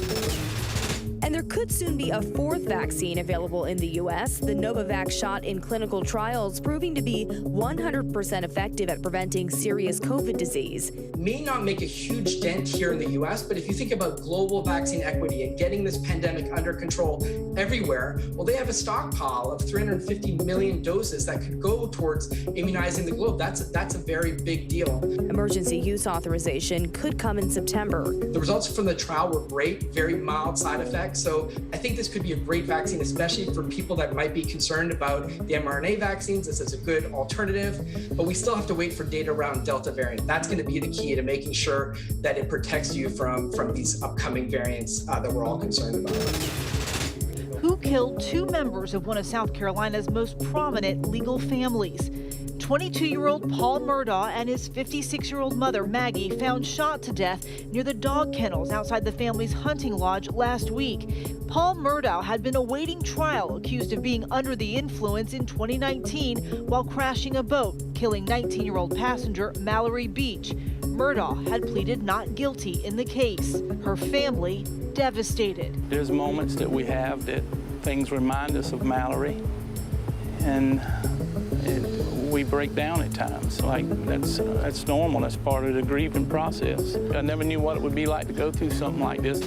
And there could soon be a fourth vaccine available in the U.S. The Novavax shot in clinical trials proving to be 100% effective at preventing serious COVID disease. May not make a huge dent here in the U.S., but if you think about global vaccine equity and getting this pandemic under control everywhere, well, they have a stockpile of 350 million doses that could go towards immunizing the globe. That's a very big deal. Emergency use authorization could come in September. The results from the trial were great, very mild side effects. So I think this could be a great vaccine, especially for people that might be concerned about the mRNA vaccines. This is a good alternative, but we still have to wait for data around Delta variant. That's going to be the key to making sure that it protects you from these upcoming variants that we're all concerned about. Who killed two members of one of South Carolina's most prominent legal families? 22-year-old Paul Murdaugh and his 56-year-old mother, Maggie, found shot to death near the dog kennels outside the family's hunting lodge last week. Paul Murdaugh had been awaiting trial, accused of being under the influence in 2019 while crashing a boat, killing 19-year-old passenger Mallory Beach. Murdaugh had pleaded not guilty in the case. Her family devastated. There's moments that we have that things remind us of Mallory, and we break down at times. Like, that's normal. That's part of the grieving process. I never knew what it would be like to go through something like this.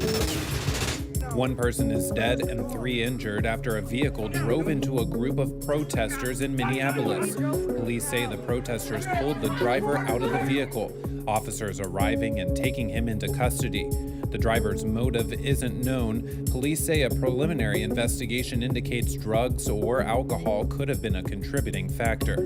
One person is dead and 3 injured after a vehicle drove into a group of protesters in Minneapolis. Police say the protesters pulled the driver out of the vehicle, officers arriving and taking him into custody. The driver's motive isn't known. Police say a preliminary investigation indicates drugs or alcohol could have been a contributing factor.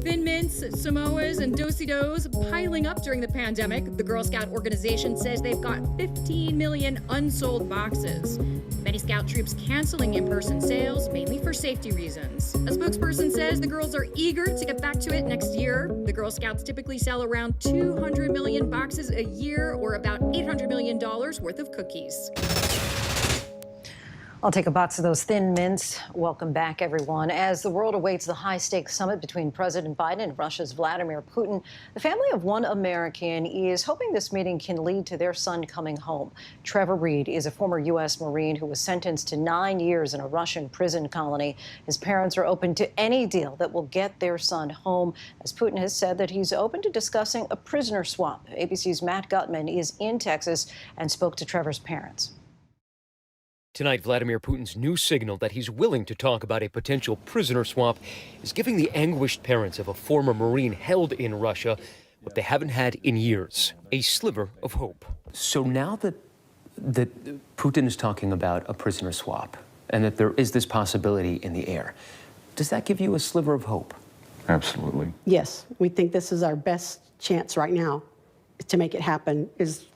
Thin Mints, Samoas, and Do-si-dos piling up during the pandemic. The Girl Scout organization says they've got 15 million unsold boxes. Many Scout troops canceling in-person sales, mainly for safety reasons. A spokesperson says the girls are eager to get back to it next year. The Girl Scouts typically sell around 200 million boxes a year, or about $800 million worth of cookies. I'll take a box of those Thin Mints. Welcome back, everyone. As the world awaits the high-stakes summit between President Biden and Russia's Vladimir Putin, the family of one American is hoping this meeting can lead to their son coming home. Trevor Reed is a former U.S. Marine who was sentenced to 9 years in a Russian prison colony. His parents are open to any deal that will get their son home, as Putin has said that he's open to discussing a prisoner swap. ABC's Matt Gutman is in Texas and spoke to Trevor's parents. Tonight, Vladimir Putin's new signal that he's willing to talk about a potential prisoner swap is giving the anguished parents of a former Marine held in Russia what they haven't had in years, a sliver of hope. So now that Putin is talking about a prisoner swap and that there is this possibility in the air, does that give you a sliver of hope? Absolutely. Yes, we think this is our best chance right now to make it happen, is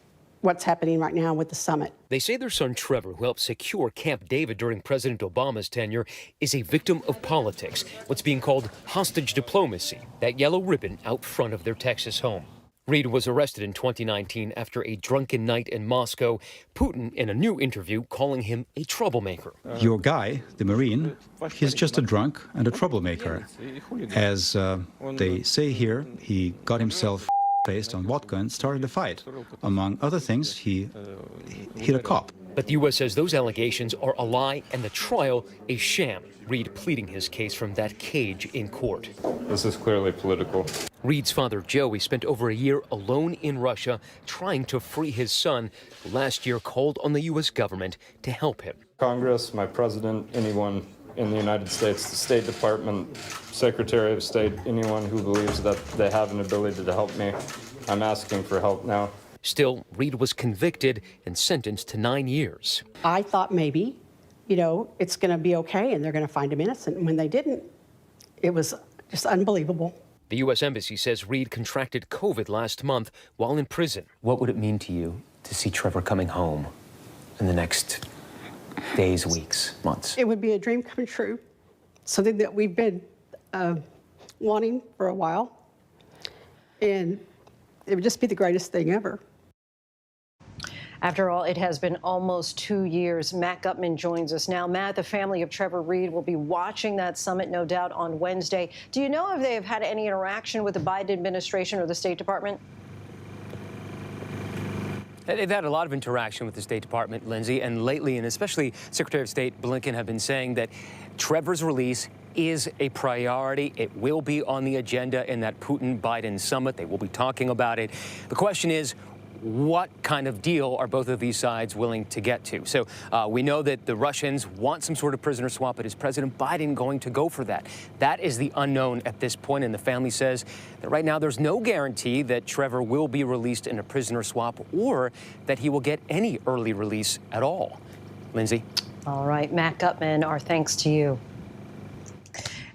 what's happening right now with the summit. They say their son Trevor, who helped secure Camp David during President Obama's tenure, is a victim of politics, what's being called hostage diplomacy, that yellow ribbon out front of their Texas home. Reed was arrested in 2019 after a drunken night in Moscow. Putin, in a new interview, calling him a troublemaker. Your guy, the Marine, he's just a drunk and a troublemaker. As they say here, he got himself based on vodka and started a fight. Among other things, he hit a cop. But the U.S. says those allegations are a lie and the trial a sham. Reed pleading his case from that cage in court. This is clearly political. Reed's father, Joey, spent over a year alone in Russia trying to free his son, who last year called on the U.S. government to help him. Congress, my president, anyone in the United States, the State Department, Secretary of State, anyone who believes that they have an ability to help me, I'm asking for help now. Still, Reed was convicted and sentenced to 9 years. I thought maybe, it's going to be okay and they're going to find him innocent. And when they didn't, it was just unbelievable. The U.S. Embassy says Reed contracted COVID last month while in prison. What would it mean to you to see Trevor coming home in the next days, weeks, months? It would be a dream come true, something that we've been wanting for a while, and it would just be the greatest thing ever. After all, it has been almost 2 years. Matt Gutman joins us now. Matt, the family of Trevor Reed will be watching that summit, no doubt, on Wednesday. Do you know if they have had any interaction with the Biden administration or the State Department? They've had a lot of interaction with the State Department, Lindsay, and lately, and especially Secretary of State Blinken have been saying that Trevor's release is a priority. It will be on the agenda in that Putin-Biden summit. They will be talking about it. The question is, what kind of deal are both of these sides willing to get to? So we know that the Russians want some sort of prisoner swap, but is President Biden going to go for that? That is the unknown at this point, and the family says that right now there's no guarantee that Trevor will be released in a prisoner swap or that he will get any early release at all. Lindsay? All right, Matt Gutman, our thanks to you.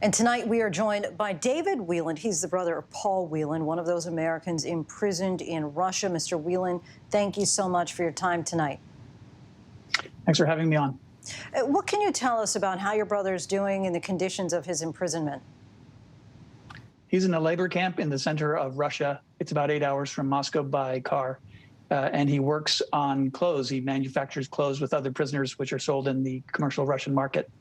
And tonight we are joined by David Wieland. He's the brother of Paul Wieland, one of those Americans imprisoned in Russia. Mr. Wieland, thank you so much for your time tonight. Thanks for having me on. What can you tell us about how your brother is doing and the conditions of his imprisonment? He's in a labor camp in the center of Russia. It's about 8 hours from Moscow by car. And he works on clothes. He manufactures clothes with other prisoners, which are sold in the commercial Russian market.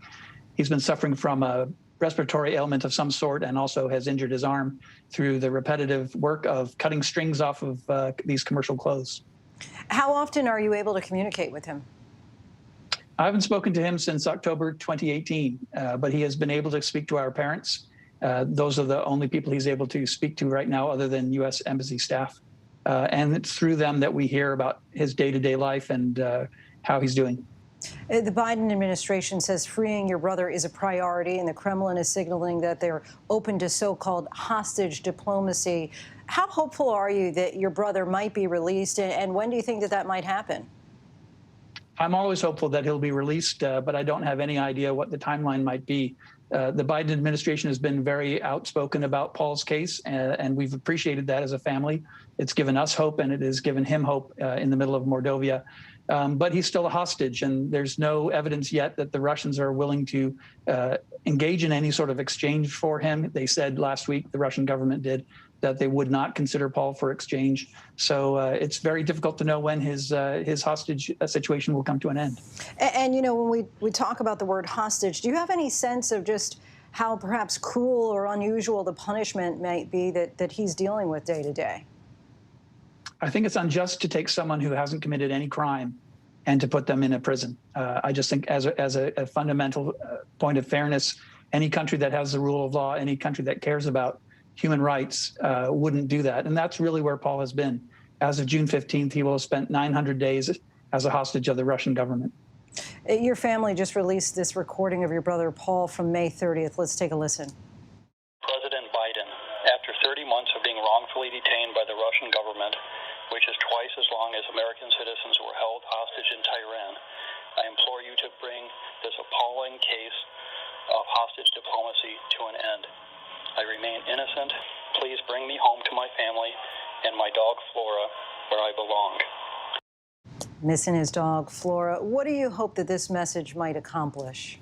He's been suffering from a respiratory ailment of some sort and also has injured his arm through the repetitive work of cutting strings off of these commercial clothes. How often are you able to communicate with him? I haven't spoken to him since October 2018, but he has been able to speak to our parents. Those are the only people he's able to speak to right now other than U.S. Embassy staff. And it's through them that we hear about his day-to-day life and how he's doing. The Biden administration says freeing your brother is a priority, and the Kremlin is signaling that they're open to so-called hostage diplomacy. How hopeful are you that your brother might be released, and when do you think that that might happen? I'm always hopeful that he'll be released, but I don't have any idea what the timeline might be. The Biden administration has been very outspoken about Paul's case, and we've appreciated that as a family. It's given us hope, and it has given him hope in the middle of Mordovia. But he's still a hostage, and there's no evidence yet that the Russians are willing to engage in any sort of exchange for him. They said last week, the Russian government did, that they would not consider Paul for exchange. So it's very difficult to know when his hostage situation will come to an end. And you know, when we talk about the word hostage, do you have any sense of just how perhaps cruel or unusual the punishment might be that he's dealing with day to day? I think it's unjust to take someone who hasn't committed any crime and to put them in a prison. I just think as a fundamental point of fairness, any country that has the rule of law, any country that cares about human rights wouldn't do that. And that's really where Paul has been. As of June 15th, he will have spent 900 days as a hostage of the Russian government. Your family just released this recording of your brother Paul from May 30th. Let's take a listen. President Biden, after 30 months of being wrongfully detained by the Russian government, which is twice as long as American citizens were held hostage in Tehran, I implore you to bring this appalling case of hostage diplomacy to an end. I remain innocent. Please bring me home to my family and my dog Flora, where I belong. Missing his dog, Flora. What do you hope that this message might accomplish?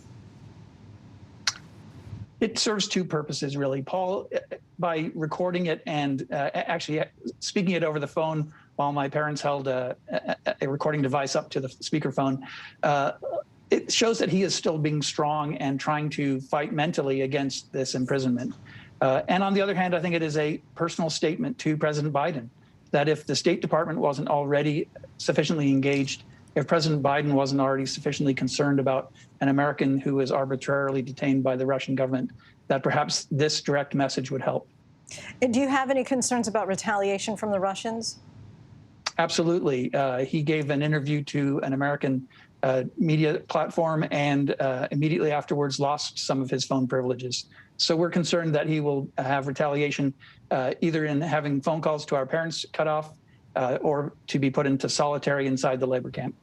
It serves two purposes, really. Paul, by recording it and actually speaking it over the phone while my parents held a recording device up to the speakerphone, it shows that he is still being strong and trying to fight mentally against this imprisonment. And on the other hand, I think it is a personal statement to President Biden that if the State Department wasn't already sufficiently engaged, if President Biden wasn't already sufficiently concerned about an American who is arbitrarily detained by the Russian government, that perhaps this direct message would help. Do you have any concerns about retaliation from the Russians? Absolutely. He gave an interview to an American media platform and immediately afterwards lost some of his phone privileges. So we're concerned that he will have retaliation either in having phone calls to our parents cut off or to be put into solitary inside the labor camp.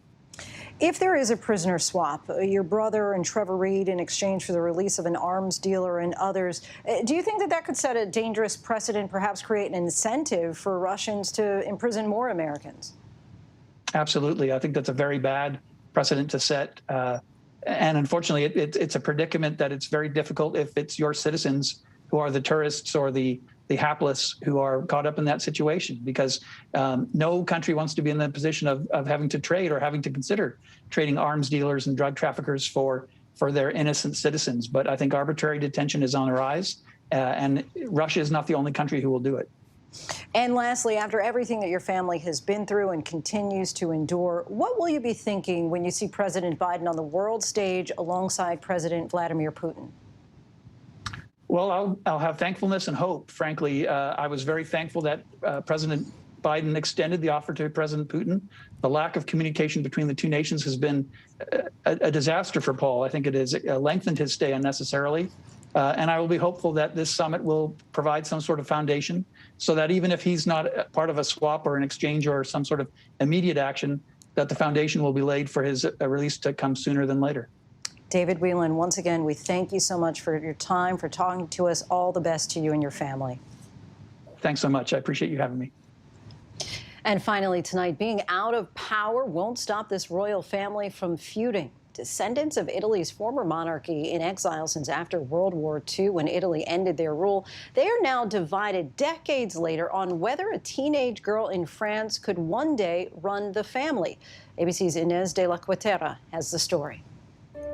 If there is a prisoner swap, your brother and Trevor Reed in exchange for the release of an arms dealer and others, do you think that that could set a dangerous precedent, perhaps create an incentive for Russians to imprison more Americans? Absolutely. I think that's a very bad precedent to set. And unfortunately, it's a predicament that it's very difficult if it's your citizens who are the tourists or the hapless who are caught up in that situation, because no country wants to be in the position of having to trade or having to consider trading arms dealers and drug traffickers for their innocent citizens. But I think arbitrary detention is on the rise, and Russia is not the only country who will do it. And lastly, after everything that your family has been through and continues to endure, what will you be thinking when you see President Biden on the world stage alongside President Vladimir Putin? Well, I'll have thankfulness and hope. Frankly, I was very thankful that President Biden extended the offer to President Putin. The lack of communication between the two nations has been a disaster for Paul. I think it has lengthened his stay unnecessarily. And I will be hopeful that this summit will provide some sort of foundation so that even if he's not part of a swap or an exchange or some sort of immediate action, that the foundation will be laid for his release to come sooner than later. David Whelan, once again, we thank you so much for your time, for talking to us. All the best to you and your family. Thanks so much. I appreciate you having me. And finally tonight, being out of power won't stop this royal family from feuding. Descendants of Italy's former monarchy in exile since after World War II, when Italy ended their rule, they are now divided decades later on whether a teenage girl in France could one day run the family. ABC's Inez de la Cuetera has the story.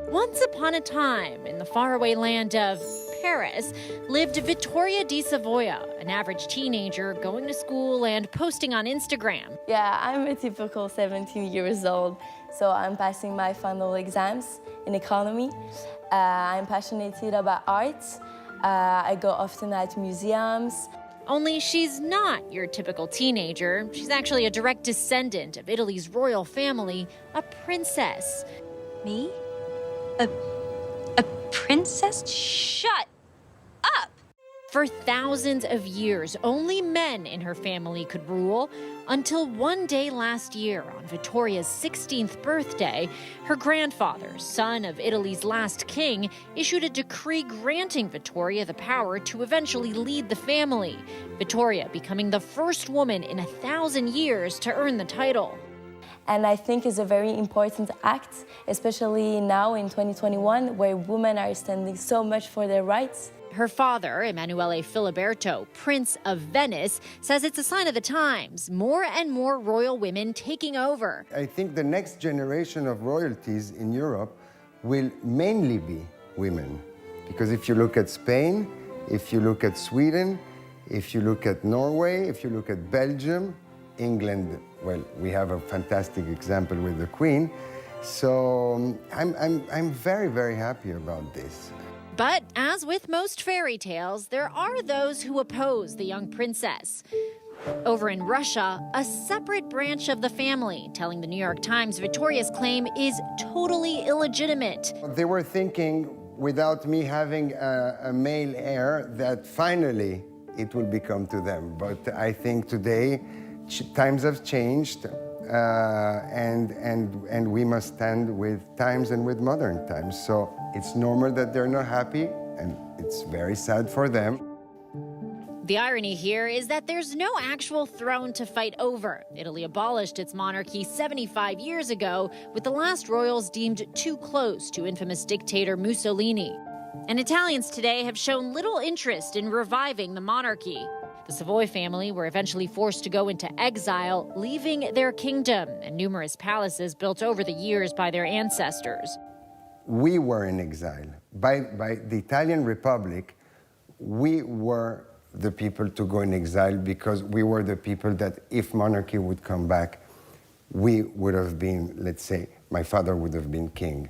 Once upon a time, in the faraway land of Paris, lived Vittoria di Savoia, an average teenager going to school and posting on Instagram. Yeah, I'm a typical 17 years old, so I'm passing my final exams in economy. I'm passionate about arts. I go often at museums. Only she's not your typical teenager. She's actually a direct descendant of Italy's royal family, a princess. Me? A princess? Shut up! For thousands of years, only men in her family could rule, until one day last year, on Vittoria's 16th birthday, her grandfather, son of Italy's last king, issued a decree granting Vittoria the power to eventually lead the family, Vittoria becoming the first woman in 1,000 years to earn the title. And I think it's a very important act, especially now in 2021, where women are standing so much for their rights. Her father, Emanuele Filiberto, Prince of Venice, says it's a sign of the times, more and more royal women taking over. I think the next generation of royalties in Europe will mainly be women. Because if you look at Spain, if you look at Sweden, if you look at Norway, if you look at Belgium, England, well, we have a fantastic example with the Queen. So I'm very, very happy about this. But as with most fairy tales, there are those who oppose the young princess. Over in Russia, a separate branch of the family telling the New York Times Vittoria's claim is totally illegitimate. They were thinking, without me having a male heir, that finally it will become to them. But I think today, times have changed, and we must stand with times and with modern times. So it's normal that they're not happy, and it's very sad for them. The irony here is that there's no actual throne to fight over. Italy abolished its monarchy 75 years ago, with the last royals deemed too close to infamous dictator Mussolini. And Italians today have shown little interest in reviving the monarchy. The Savoy family were eventually forced to go into exile, leaving their kingdom and numerous palaces built over the years by their ancestors. We were in exile. By the Italian Republic, we were the people to go in exile because we were the people that if monarchy would come back, we would have been, let's say, my father would have been king.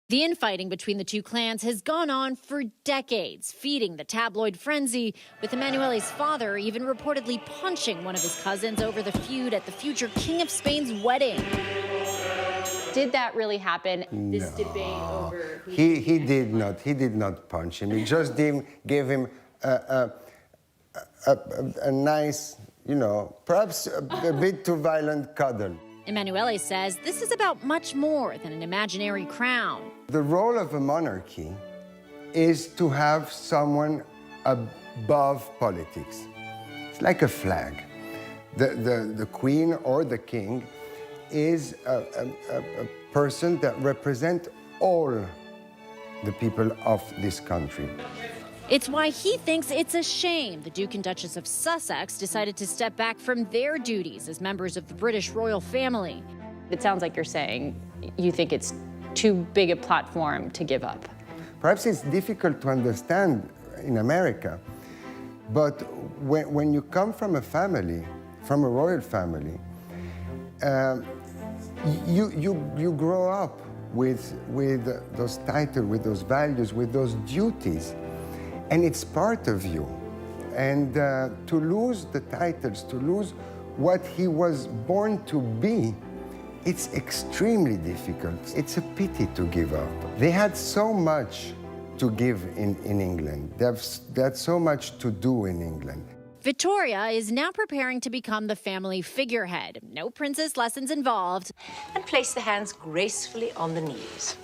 The infighting between the two clans has gone on for decades, feeding the tabloid frenzy, with Emanuele's father even reportedly punching one of his cousins over the feud at the future King of Spain's wedding. Did that really happen? This debate over... He did not punch him. He just gave him a nice, perhaps a bit too violent cuddle. Emanuele says this is about much more than an imaginary crown. The role of a monarchy is to have someone above politics. It's like a flag. The queen or the king is a person that represents all the people of this country. It's why he thinks it's a shame the Duke and Duchess of Sussex decided to step back from their duties as members of the British royal family. It sounds like you're saying you think it's too big a platform to give up. Perhaps it's difficult to understand in America, but when you come from a family, from a royal family, you grow up with those titles, with those values, with those duties, and it's part of you. And to lose the titles, to lose what he was born to be, it's extremely difficult. It's a pity to give up. They had so much to give in England. They had so much to do in England. Victoria is now preparing to become the family figurehead. No princess lessons involved. And place the hands gracefully on the knees.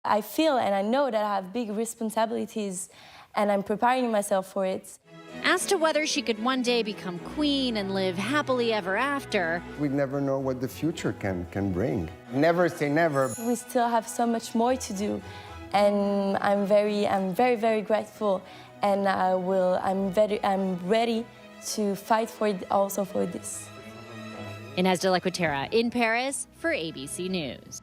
I feel and I know that I have big responsibilities, and I'm preparing myself for it. As to whether she could one day become queen and live happily ever after, We never know what the future can bring. Never say never. We still have so much more to do, and I'm very, very grateful, and I'm ready to fight for it also for this. Inez de la Cuetara in Paris for ABC News.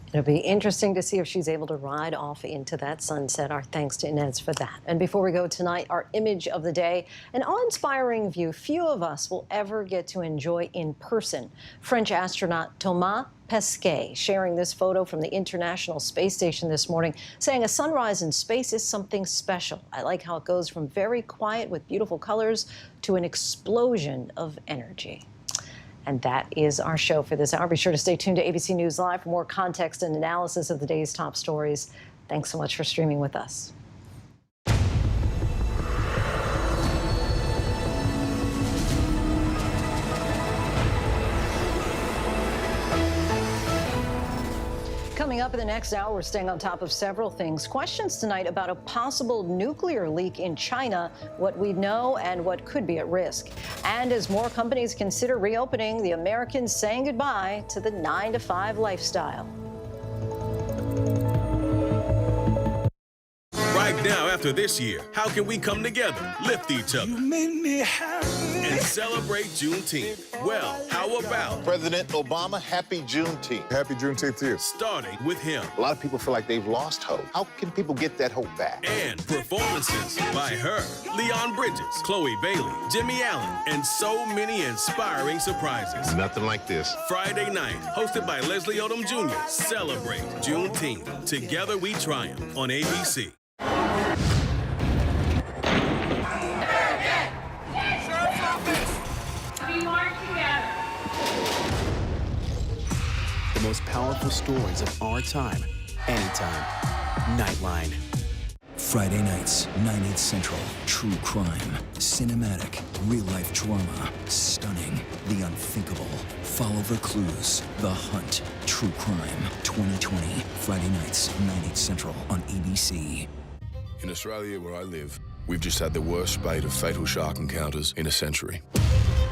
It'll be interesting to see if she's able to ride off into that sunset. Our thanks to Inez for that. And before we go tonight, our image of the day, an awe-inspiring view few of us will ever get to enjoy in person. French astronaut Thomas Pesquet sharing this photo from the International Space Station this morning, saying a sunrise in space is something special. I like how it goes from very quiet with beautiful colors to an explosion of energy. And that is our show for this hour. Be sure to stay tuned to ABC News Live for more context and analysis of the day's top stories. Thanks so much for streaming with us. Coming up in the next hour, we're staying on top of several things. Questions tonight about a possible nuclear leak in China, what we know and what could be at risk. And as more companies consider reopening, the Americans saying goodbye to the 9-to-5 lifestyle. Right now, after this year, how can we come together, lift each other, and celebrate Juneteenth? Well, how about President Obama, happy Juneteenth. Happy Juneteenth to you. Starting with him. A lot of people feel like they've lost hope. How can people get that hope back? And performances by her, Leon Bridges, Chloe Bailey, Jimmy Allen, and so many inspiring surprises. Nothing like this. Friday night, hosted by Leslie Odom Jr. Celebrate Juneteenth. Together we triumph on ABC. The most powerful stories of our time, anytime. Nightline. Friday nights, 9/8 Central. True crime, cinematic, real-life drama, stunning, the unthinkable. Follow the clues. The Hunt. True crime. 2020. Friday nights, 9/8 Central on ABC. In Australia, where I live, we've just had the worst spate of fatal shark encounters in a century.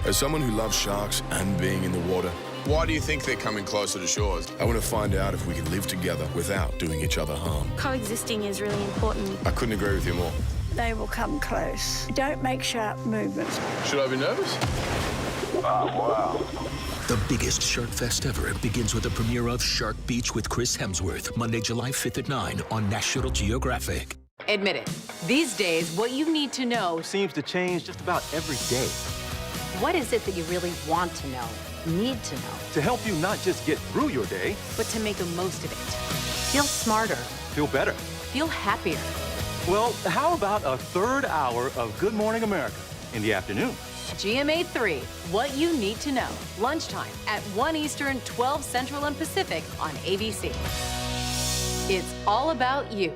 As someone who loves sharks and being in the water, why do you think they're coming closer to shores? I want to find out if we can live together without doing each other harm. Coexisting is really important. I couldn't agree with you more. They will come close. Don't make sharp movements. Should I be nervous? Oh, wow. The biggest Shark Fest ever begins with the premiere of Shark Beach with Chris Hemsworth, Monday, July 5th at 9 on National Geographic. Admit it, these days, what you need to know seems to change just about every day. What is it that you really want to know, need to know? To help you not just get through your day, but to make the most of it. Feel smarter. Feel better. Feel happier. Well, how about a third hour of Good Morning America in the afternoon? GMA 3, what you need to know. Lunchtime at 1 Eastern, 12 Central and Pacific on ABC. It's all about you.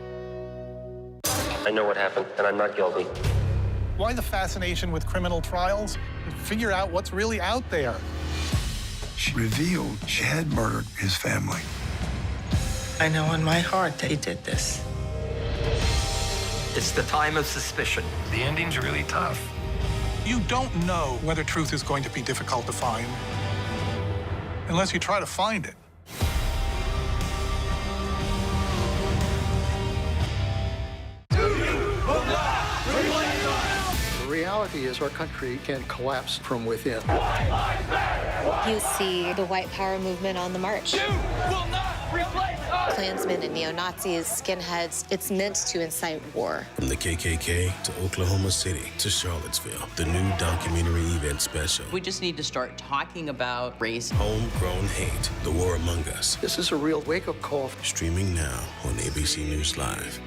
I know what happened, and I'm not guilty. Why the fascination with criminal trials? Figure out what's really out there. She revealed she had murdered his family. I know in my heart they did this. It's the time of suspicion. The ending's really tough. You don't know whether truth is going to be difficult to find unless you try to find it. reality is our country can collapse from within. You see the white power movement on the march. You will not replace us! Klansmen and neo-Nazis, skinheads, it's meant to incite war. From the KKK to Oklahoma City to Charlottesville, the new documentary event special. We just need to start talking about race. Homegrown Hate, The War Among Us. This is a real wake-up call. Streaming now on ABC News Live.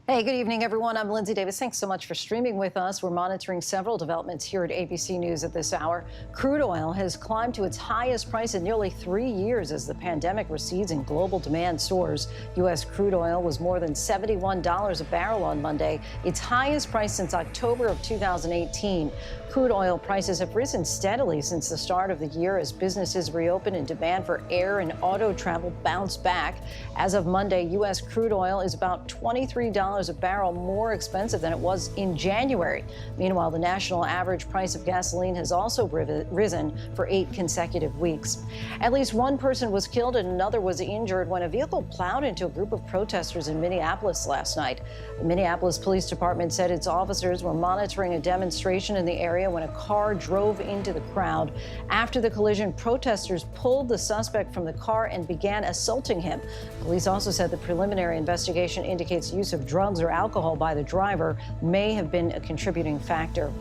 Hey, good evening, everyone. I'm Lindsay Davis. Thanks so much for streaming with us. We're monitoring several developments here at ABC News at this hour. Crude oil has climbed to its highest price in nearly 3 years as the pandemic recedes and global demand soars. U.S. crude oil was more than $71 a barrel on Monday, its highest price since October of 2018. Crude oil prices have risen steadily since the start of the year as businesses reopen and demand for air and auto travel bounce back. As of Monday, U.S. crude oil is about $23 a barrel more expensive than it was in January. Meanwhile, the national average price of gasoline has also risen for 8 consecutive weeks. At least one person was killed and another was injured when a vehicle plowed into a group of protesters in Minneapolis last night. The Minneapolis Police Department said its officers were monitoring a demonstration in the area when a car drove into the crowd. After the collision, protesters pulled the suspect from the car and began assaulting him. Police also said the preliminary investigation indicates use of drugs or alcohol by the driver may have been a contributing factor.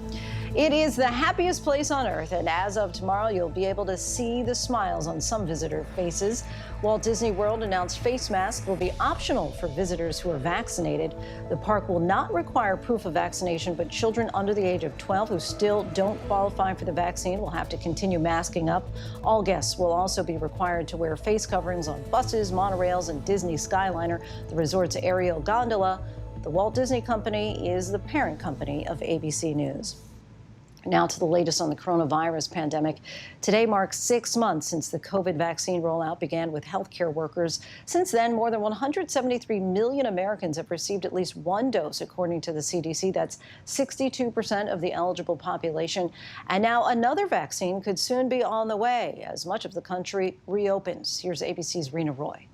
It is the happiest place on earth, and as of tomorrow, you'll be able to see the smiles on some visitor faces. Walt Disney World announced face masks will be optional for visitors who are vaccinated. The park will not require proof of vaccination, but children under the age of 12 who still don't qualify for the vaccine will have to continue masking up. All guests will also be required to wear face coverings on buses, monorails, and Disney Skyliner, the resort's aerial gondola. The Walt Disney Company is the parent company of ABC News. Now to the latest on the coronavirus pandemic. Today marks 6 months since the COVID vaccine rollout began with healthcare workers. Since then, more than 173 million Americans have received at least one dose, according to the CDC. That's 62% of the eligible population. And now another vaccine could soon be on the way as much of the country reopens. Here's ABC's Rena Roy.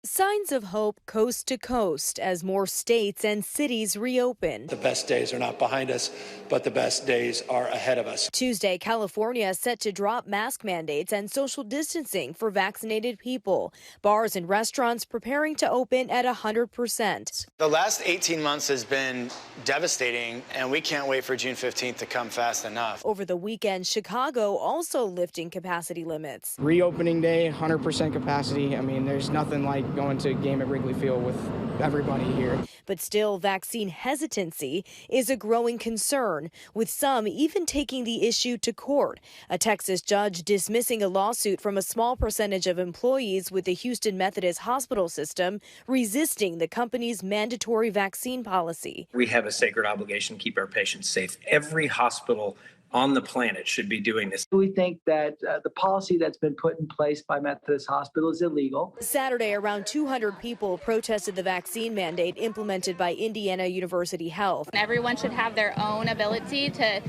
Signs of hope coast to coast as more states and cities reopen. The best days are not behind us, but the best days are ahead of us. Tuesday, California is set to drop mask mandates and social distancing for vaccinated people. Bars and restaurants preparing to open at 100%. The last 18 months has been devastating, and we can't wait for June 15th to come fast enough. Over the weekend, Chicago also lifting capacity limits. Reopening day, 100% capacity. I mean, there's nothing like going to a game at Wrigley Field with everybody here. But still, vaccine hesitancy is a growing concern, with some even taking the issue to court. A Texas judge dismissing a lawsuit from a small percentage of employees with the Houston Methodist Hospital system, resisting the company's mandatory vaccine policy. We have a sacred obligation to keep our patients safe. Every hospital on the planet should be doing this. We think that the policy that's been put in place by Methodist Hospital is illegal. Saturday, around 200 people protested the vaccine mandate implemented by Indiana University Health. Everyone should have their own ability to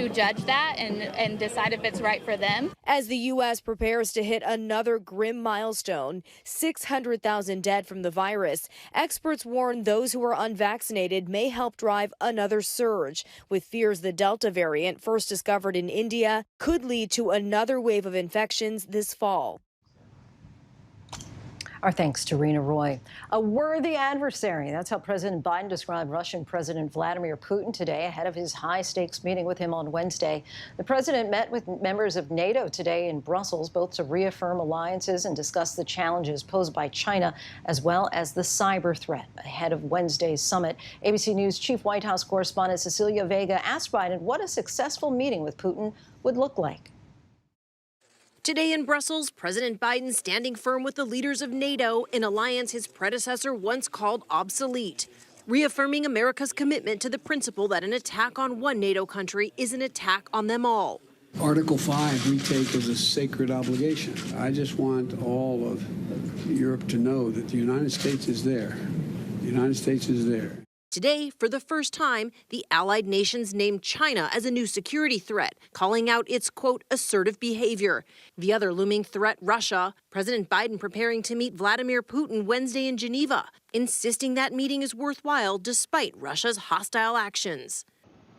judge that and decide if it's right for them. As the U.S. prepares to hit another grim milestone, 600,000 dead from the virus, experts warn those who are unvaccinated may help drive another surge, with fears the Delta variant, first discovered in India, could lead to another wave of infections this fall. Our thanks to Rena Roy. A worthy adversary. That's how President Biden described Russian President Vladimir Putin today ahead of his high-stakes meeting with him on Wednesday. The president met with members of NATO today in Brussels, both to reaffirm alliances and discuss the challenges posed by China, as well as the cyber threat ahead of Wednesday's summit. ABC News Chief White House correspondent Cecilia Vega asked Biden what a successful meeting with Putin would look like. Today in Brussels, President Biden standing firm with the leaders of NATO, an alliance his predecessor once called obsolete, reaffirming America's commitment to the principle that an attack on one NATO country is an attack on them all. Article 5 we take as a sacred obligation. I just want all of Europe to know that the United States is there. The United States is there. Today, for the first time, the allied nations named China as a new security threat, calling out its, quote, assertive behavior. The other looming threat, Russia. President Biden preparing to meet Vladimir Putin Wednesday in Geneva. insisting that meeting is worthwhile despite Russia's hostile actions.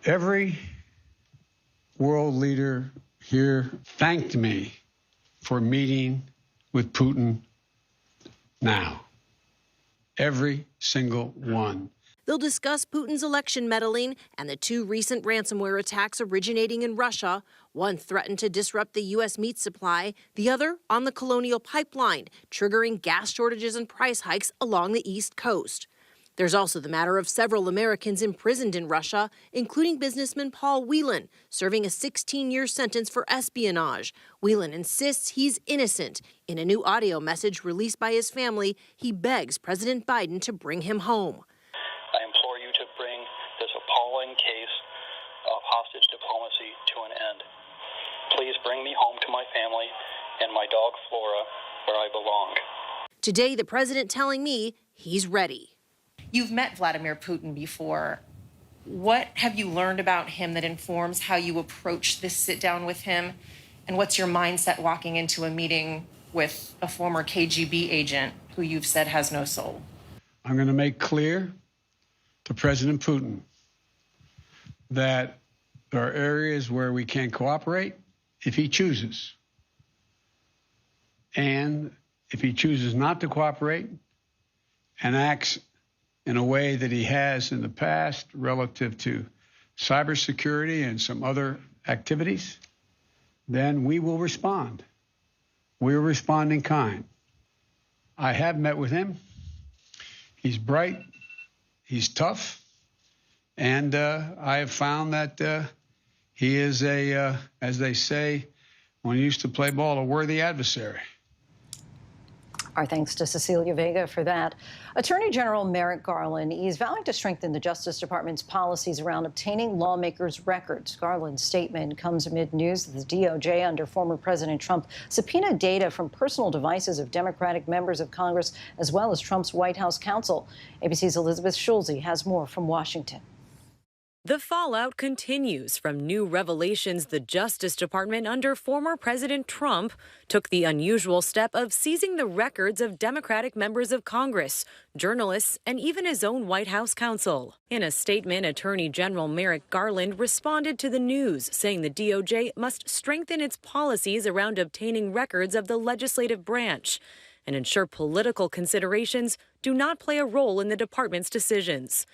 Every world leader here thanked me for meeting with Putin now. Every single one. They'll discuss Putin's election meddling and the 2 recent ransomware attacks originating in Russia. One threatened to disrupt the U.S. meat supply, the other on the Colonial Pipeline, triggering gas shortages and price hikes along the East Coast. There's also the matter of several Americans imprisoned in Russia, including businessman Paul Whelan, serving a 16-year sentence for espionage. Whelan insists he's innocent. In a new audio message released by his family, he begs President Biden to bring him home. I implore you to bring this appalling case of hostage diplomacy to an end. Please bring me home to my family and my dog Flora, where I belong. Today, the president telling me he's ready. You've met Vladimir Putin before. What have you learned about him that informs how you approach this sit down with him? And what's your mindset walking into a meeting with a former KGB agent who you've said has no soul? I'm going to make clear to President Putin that there are areas where we can cooperate if he chooses. And if he chooses not to cooperate and acts in a way that he has in the past relative to cybersecurity and some other activities, then we will respond. We will respond in kind. I have met with him. He's bright, he's tough, and I have found that he is as they say when you used to play ball, a worthy adversary. Our thanks to Cecilia Vega for that. Attorney General Merrick Garland is vowing to strengthen the Justice Department's policies around obtaining lawmakers' records. Garland's statement comes amid news that the DOJ, under former President Trump, subpoenaed data from personal devices of Democratic members of Congress, as well as Trump's White House counsel. ABC's Elizabeth Schulze has more from Washington. The fallout continues from new revelations. The Justice Department under former President Trump took the unusual step of seizing the records of Democratic members of Congress, journalists, and even his own White House counsel. In a statement, Attorney General Merrick Garland responded to the news, saying the DOJ must strengthen its policies around obtaining records of the legislative branch and ensure political considerations do not play a role in the department's decisions.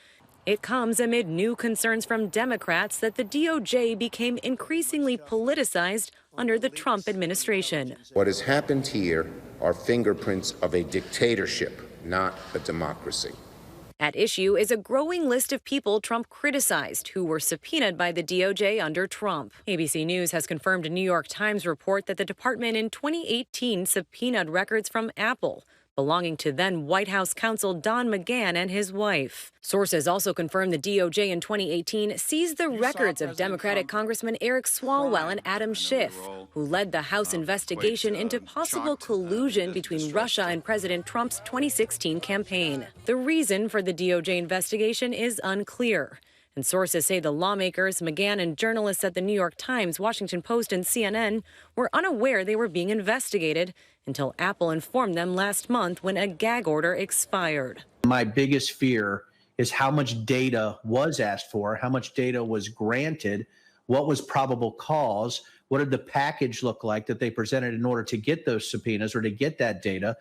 It comes amid new concerns from Democrats that the DOJ became increasingly politicized under the Trump administration. What has happened here are fingerprints of a dictatorship, not a democracy. At issue is a growing list of people Trump criticized who were subpoenaed by the DOJ under Trump. ABC News has confirmed a New York Times report that the department in 2018 subpoenaed records from Apple, belonging to then White House counsel Don McGahn and his wife. Sources also confirmed the DOJ in 2018 seized the records of Democratic Congressman Eric Swalwell and Adam Schiff, who led the House investigation into possible collusion between Russia and President Trump's 2016 campaign. The reason for the DOJ investigation is unclear. And sources say the lawmakers, McGahn, and journalists at the New York Times, Washington Post, and CNN were unaware they were being investigated until Apple informed them last month when a gag order expired. My biggest fear is how much data was asked for, how much data was granted, what was probable cause, what did the package look like that they presented in order to get those subpoenas or to get that data.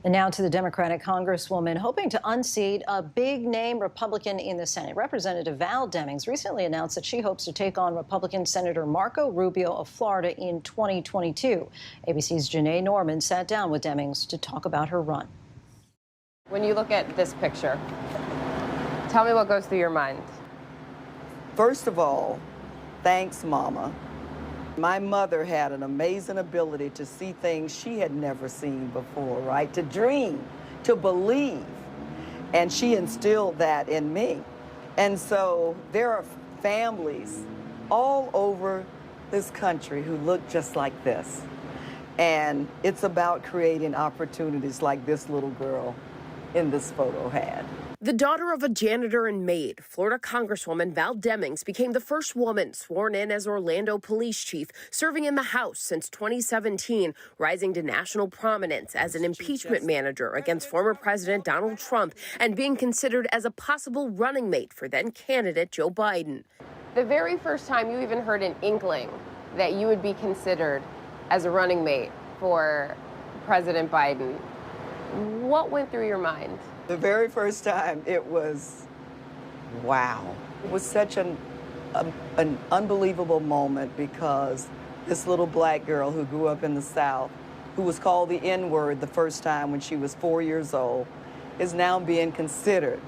And now to the Democratic Congresswoman hoping to unseat a big-name Republican in the Senate. Representative Val Demings recently announced that she hopes to take on Republican Senator Marco Rubio of Florida in 2022. ABC's Janae Norman sat down with Demings to talk about her run. When you look at this picture, tell me what goes through your mind. First of all, thanks, Mama. My mother had an amazing ability to see things she had never seen before, right? To dream, to believe. And she instilled that in me. And so there are families all over this country who look just like this. And it's about creating opportunities like this little girl in this photo had. The daughter of a janitor and maid, Florida Congresswoman Val Demings became the first woman sworn in as Orlando police chief, serving in the House since 2017, rising to national prominence as an impeachment manager against former President Donald Trump and being considered as a possible running mate for then candidate Joe Biden. The very first time you even heard an inkling that you would be considered as a running mate for President Biden, what went through your mind? The very first time, it was, wow. It was such an unbelievable moment because this little black girl who grew up in the South, who was called the N-word the first time when she was 4 years old, is now being considered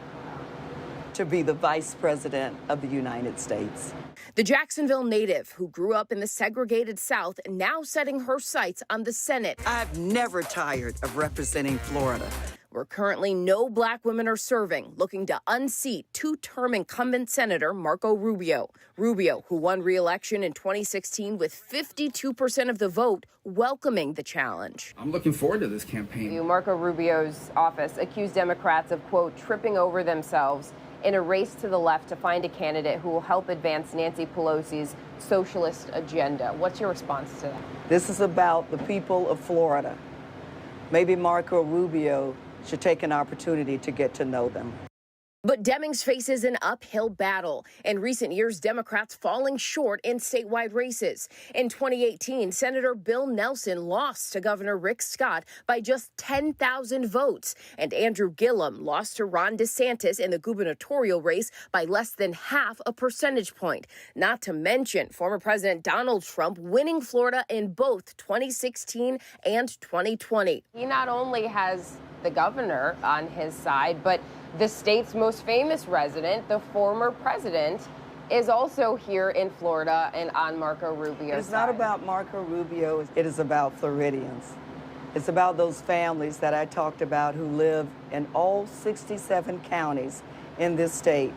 to be the Vice President of the United States. The Jacksonville native who grew up in the segregated South now setting her sights on the Senate. I've never tired of representing Florida. Where currently no black women are serving, looking to unseat two-term incumbent Senator Marco Rubio. Rubio, who won re-election in 2016 with 52% of the vote, welcoming the challenge. I'm looking forward to this campaign. Marco Rubio's office accused Democrats of, quote, tripping over themselves in a race to the left to find a candidate who will help advance Nancy Pelosi's socialist agenda. What's your response to that? This is about the people of Florida. Maybe Marco Rubio should take an opportunity to get to know them. But Demings faces an uphill battle. In recent years, Democrats falling short in statewide races. In 2018, Senator Bill Nelson lost to Governor Rick Scott by just 10,000 votes. And Andrew Gillum lost to Ron DeSantis in the gubernatorial race by less than half a percentage point. Not to mention former President Donald Trump winning Florida in both 2016 and 2020. He not only has the governor on his side, but the state's most famous resident, the former president, is also here in Florida and on Marco Rubio's It's not about Marco Rubio, it is about Floridians. It's about those families that I talked about who live in all 67 counties in this state,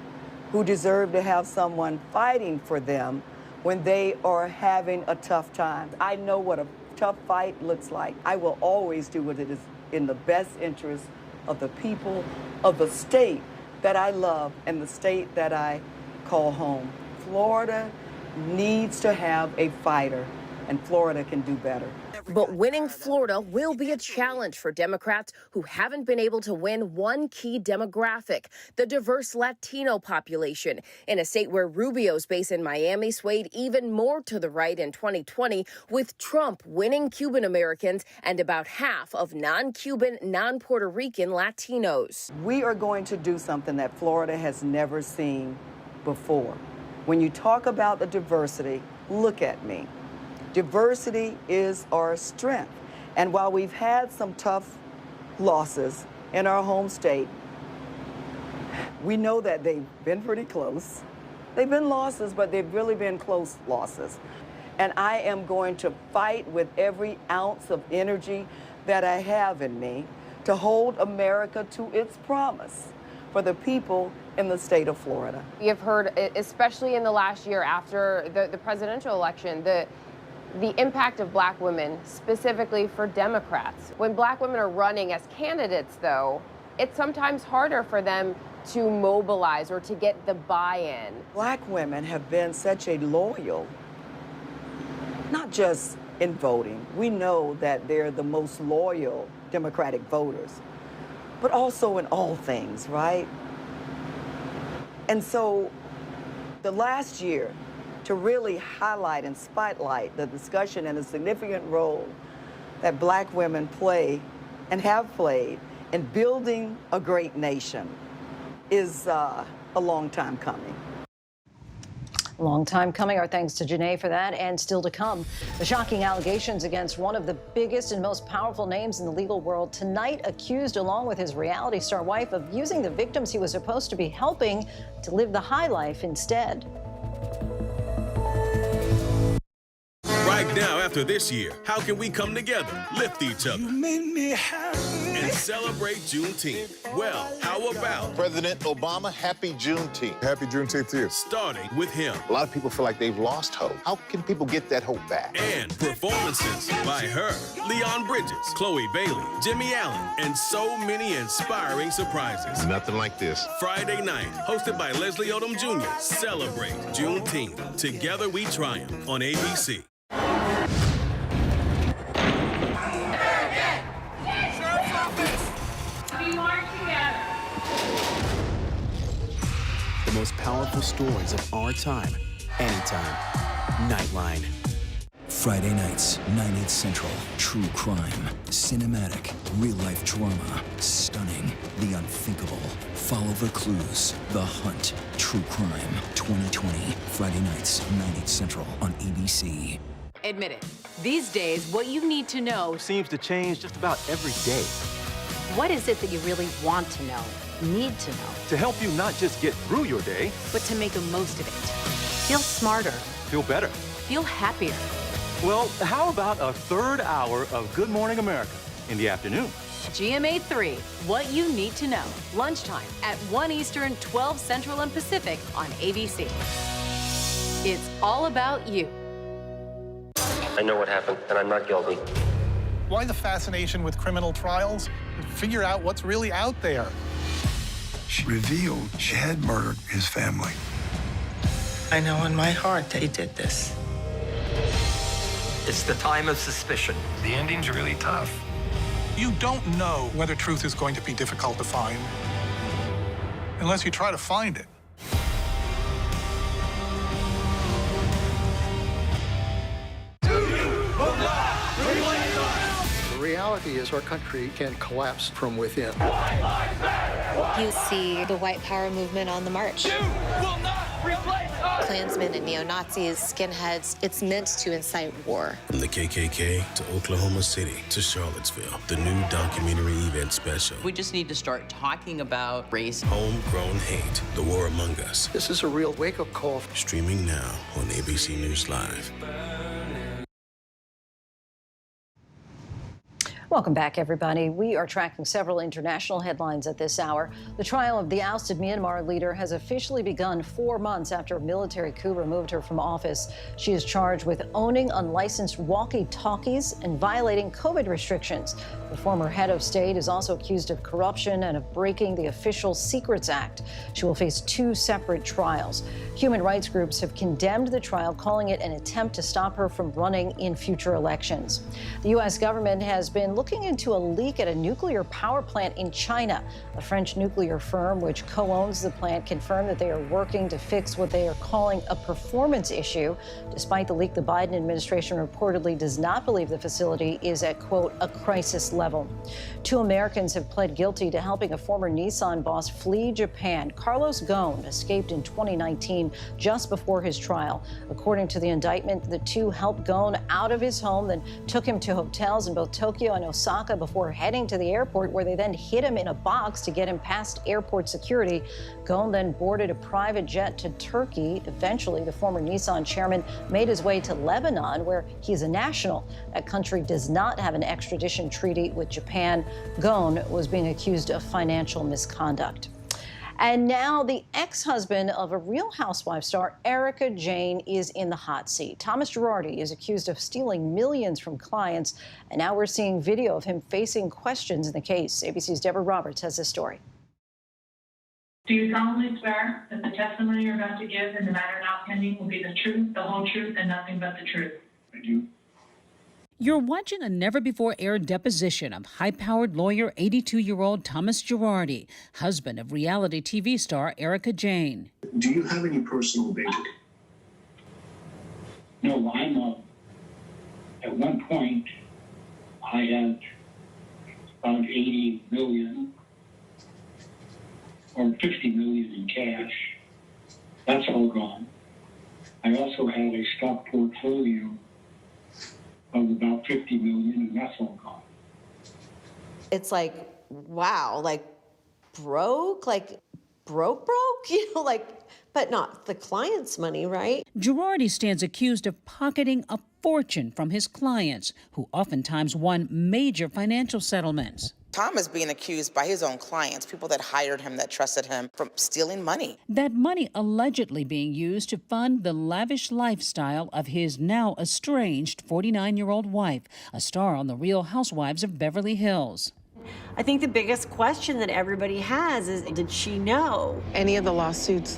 who deserve to have someone fighting for them when they are having a tough time. I know what a tough fight looks like. I will always do what it is in the best interest of the people of the state that I love and the state that I call home. Florida needs to have a fighter, and Florida can do better. But winning Florida will be a challenge for Democrats who haven't been able to win one key demographic, the diverse Latino population, in a state where Rubio's base in Miami swayed even more to the right in 2020, with Trump winning Cuban Americans and about half of non-Cuban, non-Puerto Rican Latinos. We are going to do something that Florida has never seen before. When you talk about the diversity, look at me. Diversity is our strength. And while we've had some tough losses in our home state, we know that they've been pretty close. They've been losses, but they've really been close losses. And I am going to fight with every ounce of energy that I have in me to hold America to its promise for the people in the state of Florida. You've heard, especially in the last year after the presidential election, the impact of black women, specifically for Democrats. When black women are running as candidates, though, it's sometimes harder for them to mobilize or to get the buy-in. Black women have been such a loyal, not just in voting. We know that they're the most loyal Democratic voters, but also in all things, right? And so the last year, to really highlight and spotlight the discussion and the significant role that black women play and have played in building a great nation is a long time coming. A long time coming. Our thanks to Janae for that. And still to come, the shocking allegations against one of the biggest and most powerful names in the legal world, tonight accused along with his reality star wife of using the victims he was supposed to be helping to live the high life instead. Back now after this year, how can we come together, lift each other, and celebrate Juneteenth? Well, how about President Obama, happy Juneteenth. Happy Juneteenth to you. Starting with him. A lot of people feel like they've lost hope. How can people get that hope back? And performances by her, Leon Bridges, Chloe Bailey, Jimmy Allen, and so many inspiring surprises. Nothing like this. Friday night, hosted by Leslie Odom Jr. Celebrate Juneteenth. Together we triumph on ABC. The most powerful stories of our time, anytime. Nightline. Friday nights, 9/8 Central. True crime, cinematic, real-life drama, stunning, the unthinkable. Follow the clues. The Hunt. True crime. 2020. Friday nights, 9/8 Central on ABC. Admit it. These days, what you need to know seems to change just about every day. What is it that you really want to know, need to know? To help you not just get through your day, but to make the most of it. Feel smarter. Feel better. Feel happier. Well, how about a third hour of Good Morning America in the afternoon? GMA 3, what you need to know. Lunchtime at 1 Eastern, 12 Central and Pacific on ABC. It's all about you. I know what happened, and I'm not guilty. Why the fascination with criminal trials? Figure out what's really out there. She revealed she had murdered his family. I know in my heart that he did this. It's the time of suspicion. The ending's really tough. You don't know whether truth is going to be difficult to find unless you try to find it. The reality is our country can collapse from within. You see the white power movement on the march. You will not replace us! Klansmen and neo-Nazis, skinheads, it's meant to incite war. From the KKK to Oklahoma City to Charlottesville, the new documentary event special. We just need to start talking about race. Homegrown Hate, The War Among Us. This is a real wake-up call. Streaming now on ABC News Live. Welcome back, everybody. We are tracking several international headlines at this hour. The trial of the ousted Myanmar leader has officially begun 4 months after a military coup removed her from office. She is charged with owning unlicensed walkie-talkies and violating COVID restrictions. The former head of state is also accused of corruption and of breaking the Official Secrets Act. She will face 2 separate trials. Human rights groups have condemned the trial, calling it an attempt to stop her from running in future elections. The U.S. government has been looking into a leak at a nuclear power plant in China. A French nuclear firm, which co-owns the plant, confirmed that they are working to fix what they are calling a performance issue. Despite the leak, the Biden administration reportedly does not believe the facility is at, quote, a crisis level. 2 Americans have pled guilty to helping a former Nissan boss flee Japan. Carlos Ghosn escaped in 2019, just before his trial. According to the indictment, the 2 helped Ghosn out of his home, then took him to hotels in both Tokyo and Osaka before heading to the airport, where they then hid him in a box to get him past airport security. Ghosn then boarded a private jet to Turkey. Eventually, the former Nissan chairman made his way to Lebanon, where he's a national. That country does not have an extradition treaty with Japan. Ghosn was being accused of financial misconduct. And now the ex-husband of a Real Housewives star, Erika Jayne, is in the hot seat. Thomas Girardi is accused of stealing millions from clients, and now we're seeing video of him facing questions in the case. ABC's Deborah Roberts has this story. Do you solemnly swear that the testimony you're about to give in the matter now pending will be the truth, the whole truth, and nothing but the truth? I do. You're watching a never-before-aired deposition of high-powered lawyer 82-year-old Thomas Girardi, husband of reality TV star Erika Jayne. Do you have any personal bank? No, I'm at one point, I had about 80 million or 50 million in cash. That's all gone. I also had a stock portfolio of about 50 million, and that's all gone. It's like, wow, like broke, like broke, but not the client's money, right? Girardi stands accused of pocketing a fortune from his clients, who oftentimes won major financial settlements. Tom is being accused by his own clients, people that hired him, that trusted him, from stealing money. That money allegedly being used to fund the lavish lifestyle of his now estranged 49-year-old wife, a star on The Real Housewives of Beverly Hills. I think the biggest question that everybody has is, did she know? Any of the lawsuits,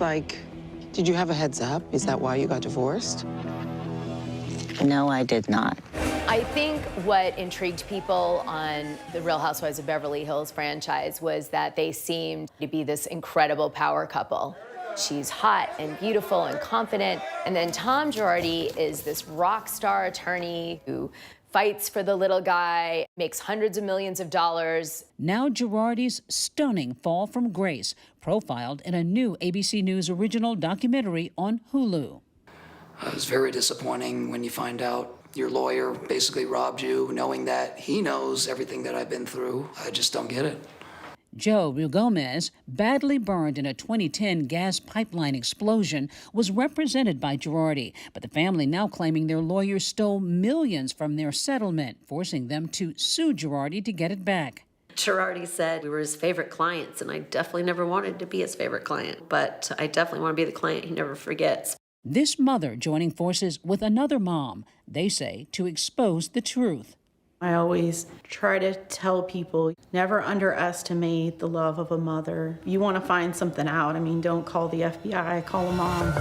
did you have a heads up? Is that why you got divorced? No, I did not. I think what intrigued people on the Real Housewives of Beverly Hills franchise was that they seemed to be this incredible power couple. She's hot and beautiful and confident. And then Tom Girardi is this rock star attorney who fights for the little guy, makes hundreds of millions of dollars. Now Girardi's stunning fall from grace, profiled in a new ABC News original documentary on Hulu. It was very disappointing when you find out your lawyer basically robbed you, knowing that he knows everything that I've been through. I just don't get it. Joe Gomez, badly burned in a 2010 gas pipeline explosion, was represented by Girardi, but the family now claiming their lawyers stole millions from their settlement, forcing them to sue Girardi to get it back. Girardi said we were his favorite clients, and I definitely never wanted to be his favorite client, but I definitely want to be the client he never forgets. This mother joining forces with another mom, they say, to expose the truth. I always try to tell people, never underestimate the love of a mother. You want to find something out. Don't call the FBI, call a mom.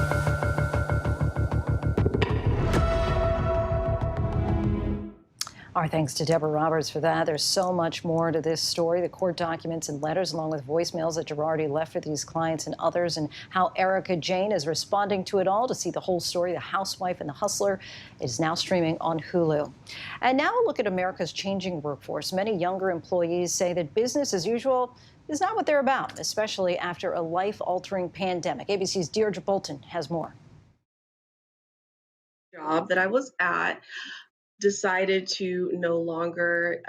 Our thanks to Deborah Roberts for that. There's so much more to this story. The court documents and letters, along with voicemails that Girardi left for these clients and others, and how Erica Jane is responding to it all. To see the whole story, The Housewife and the Hustler, is now streaming on Hulu. And now a look at America's changing workforce. Many younger employees say that business as usual is not what they're about, especially after a life-altering pandemic. ABC's Deirdre Bolton has more. Job that I was at decided to no longer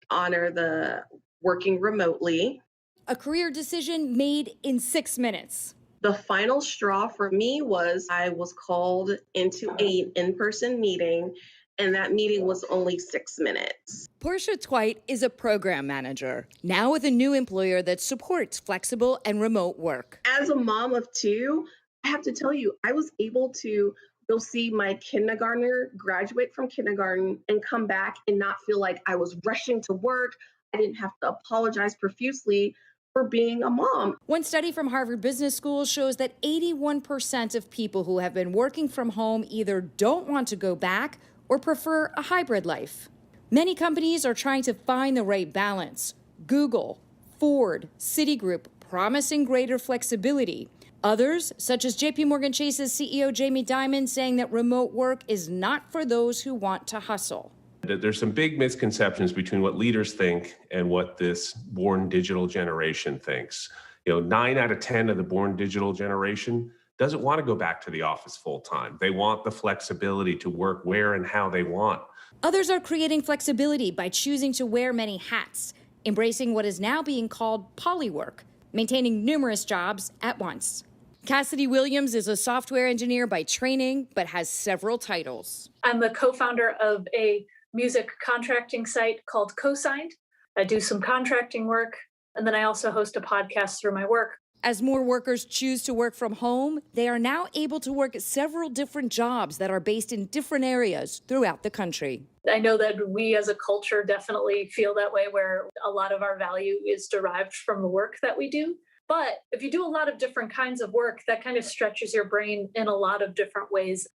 honor the working remotely. A career decision made in 6 minutes. The final straw for me was I was called into an in-person meeting, and that meeting was only 6 minutes. Portia Twite is a program manager, now with a new employer that supports flexible and remote work. As a mom of two, I have to tell you, I was able to go see my kindergartner graduate from kindergarten and come back and not feel like I was rushing to work. I didn't have to apologize profusely for being a mom. One study from Harvard Business School shows that 81% of people who have been working from home either don't want to go back or prefer a hybrid life. Many companies are trying to find the right balance. Google, Ford, Citigroup promising greater flexibility. Others, such as JP Morgan Chase's CEO Jamie Dimon, saying that remote work is not for those who want to hustle. There's some big misconceptions between what leaders think and what this born digital generation thinks. 9 out of 10 of the born digital generation doesn't want to go back to the office full time. They want the flexibility to work where and how they want. Others are creating flexibility by choosing to wear many hats, embracing what is now being called polywork, maintaining numerous jobs at once. Cassidy Williams is a software engineer by training, but has several titles. I'm the co-founder of a music contracting site called Cosigned. I do some contracting work, and then I also host a podcast through my work. As more workers choose to work from home, they are now able to work several different jobs that are based in different areas throughout the country. I know that we as a culture definitely feel that way, where a lot of our value is derived from the work that we do. But if you do a lot of different kinds of work, that kind of stretches your brain in a lot of different ways.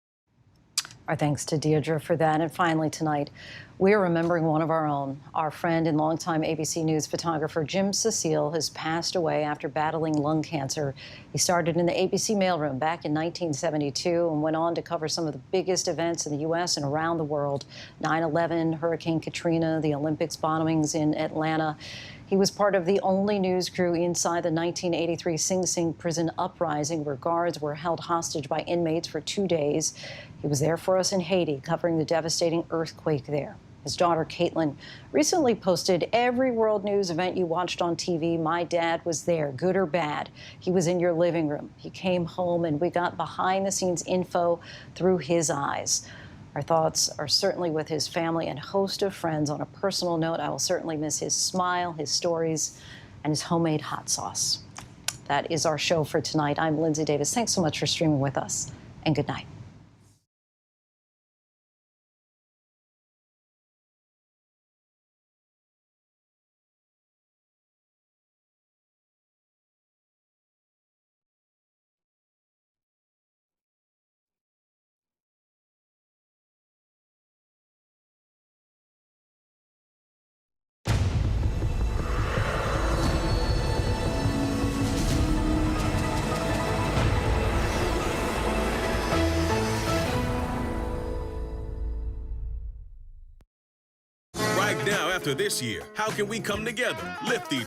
Our thanks to Deirdre for that. And finally tonight, we're remembering one of our own. Our friend and longtime ABC News photographer Jim Cecile has passed away after battling lung cancer. He started in the ABC mailroom back in 1972 and went on to cover some of the biggest events in the U.S. and around the world. 9/11, Hurricane Katrina, the Olympics bombings in Atlanta. He was part of the only news crew inside the 1983 Sing Sing prison uprising, where guards were held hostage by inmates for 2 days. He was there for us in Haiti, covering the devastating earthquake there. His daughter, Caitlin, recently posted, "Every world news event you watched on TV, my dad was there, good or bad. He was in your living room. He came home and we got behind-the-scenes info through his eyes." Our thoughts are certainly with his family and host of friends. On a personal note, I will certainly miss his smile, his stories, and his homemade hot sauce. That is our show for tonight. I'm Lindsay Davis. Thanks so much for streaming with us, and good night. Right now, after this year, how can we come together, lift each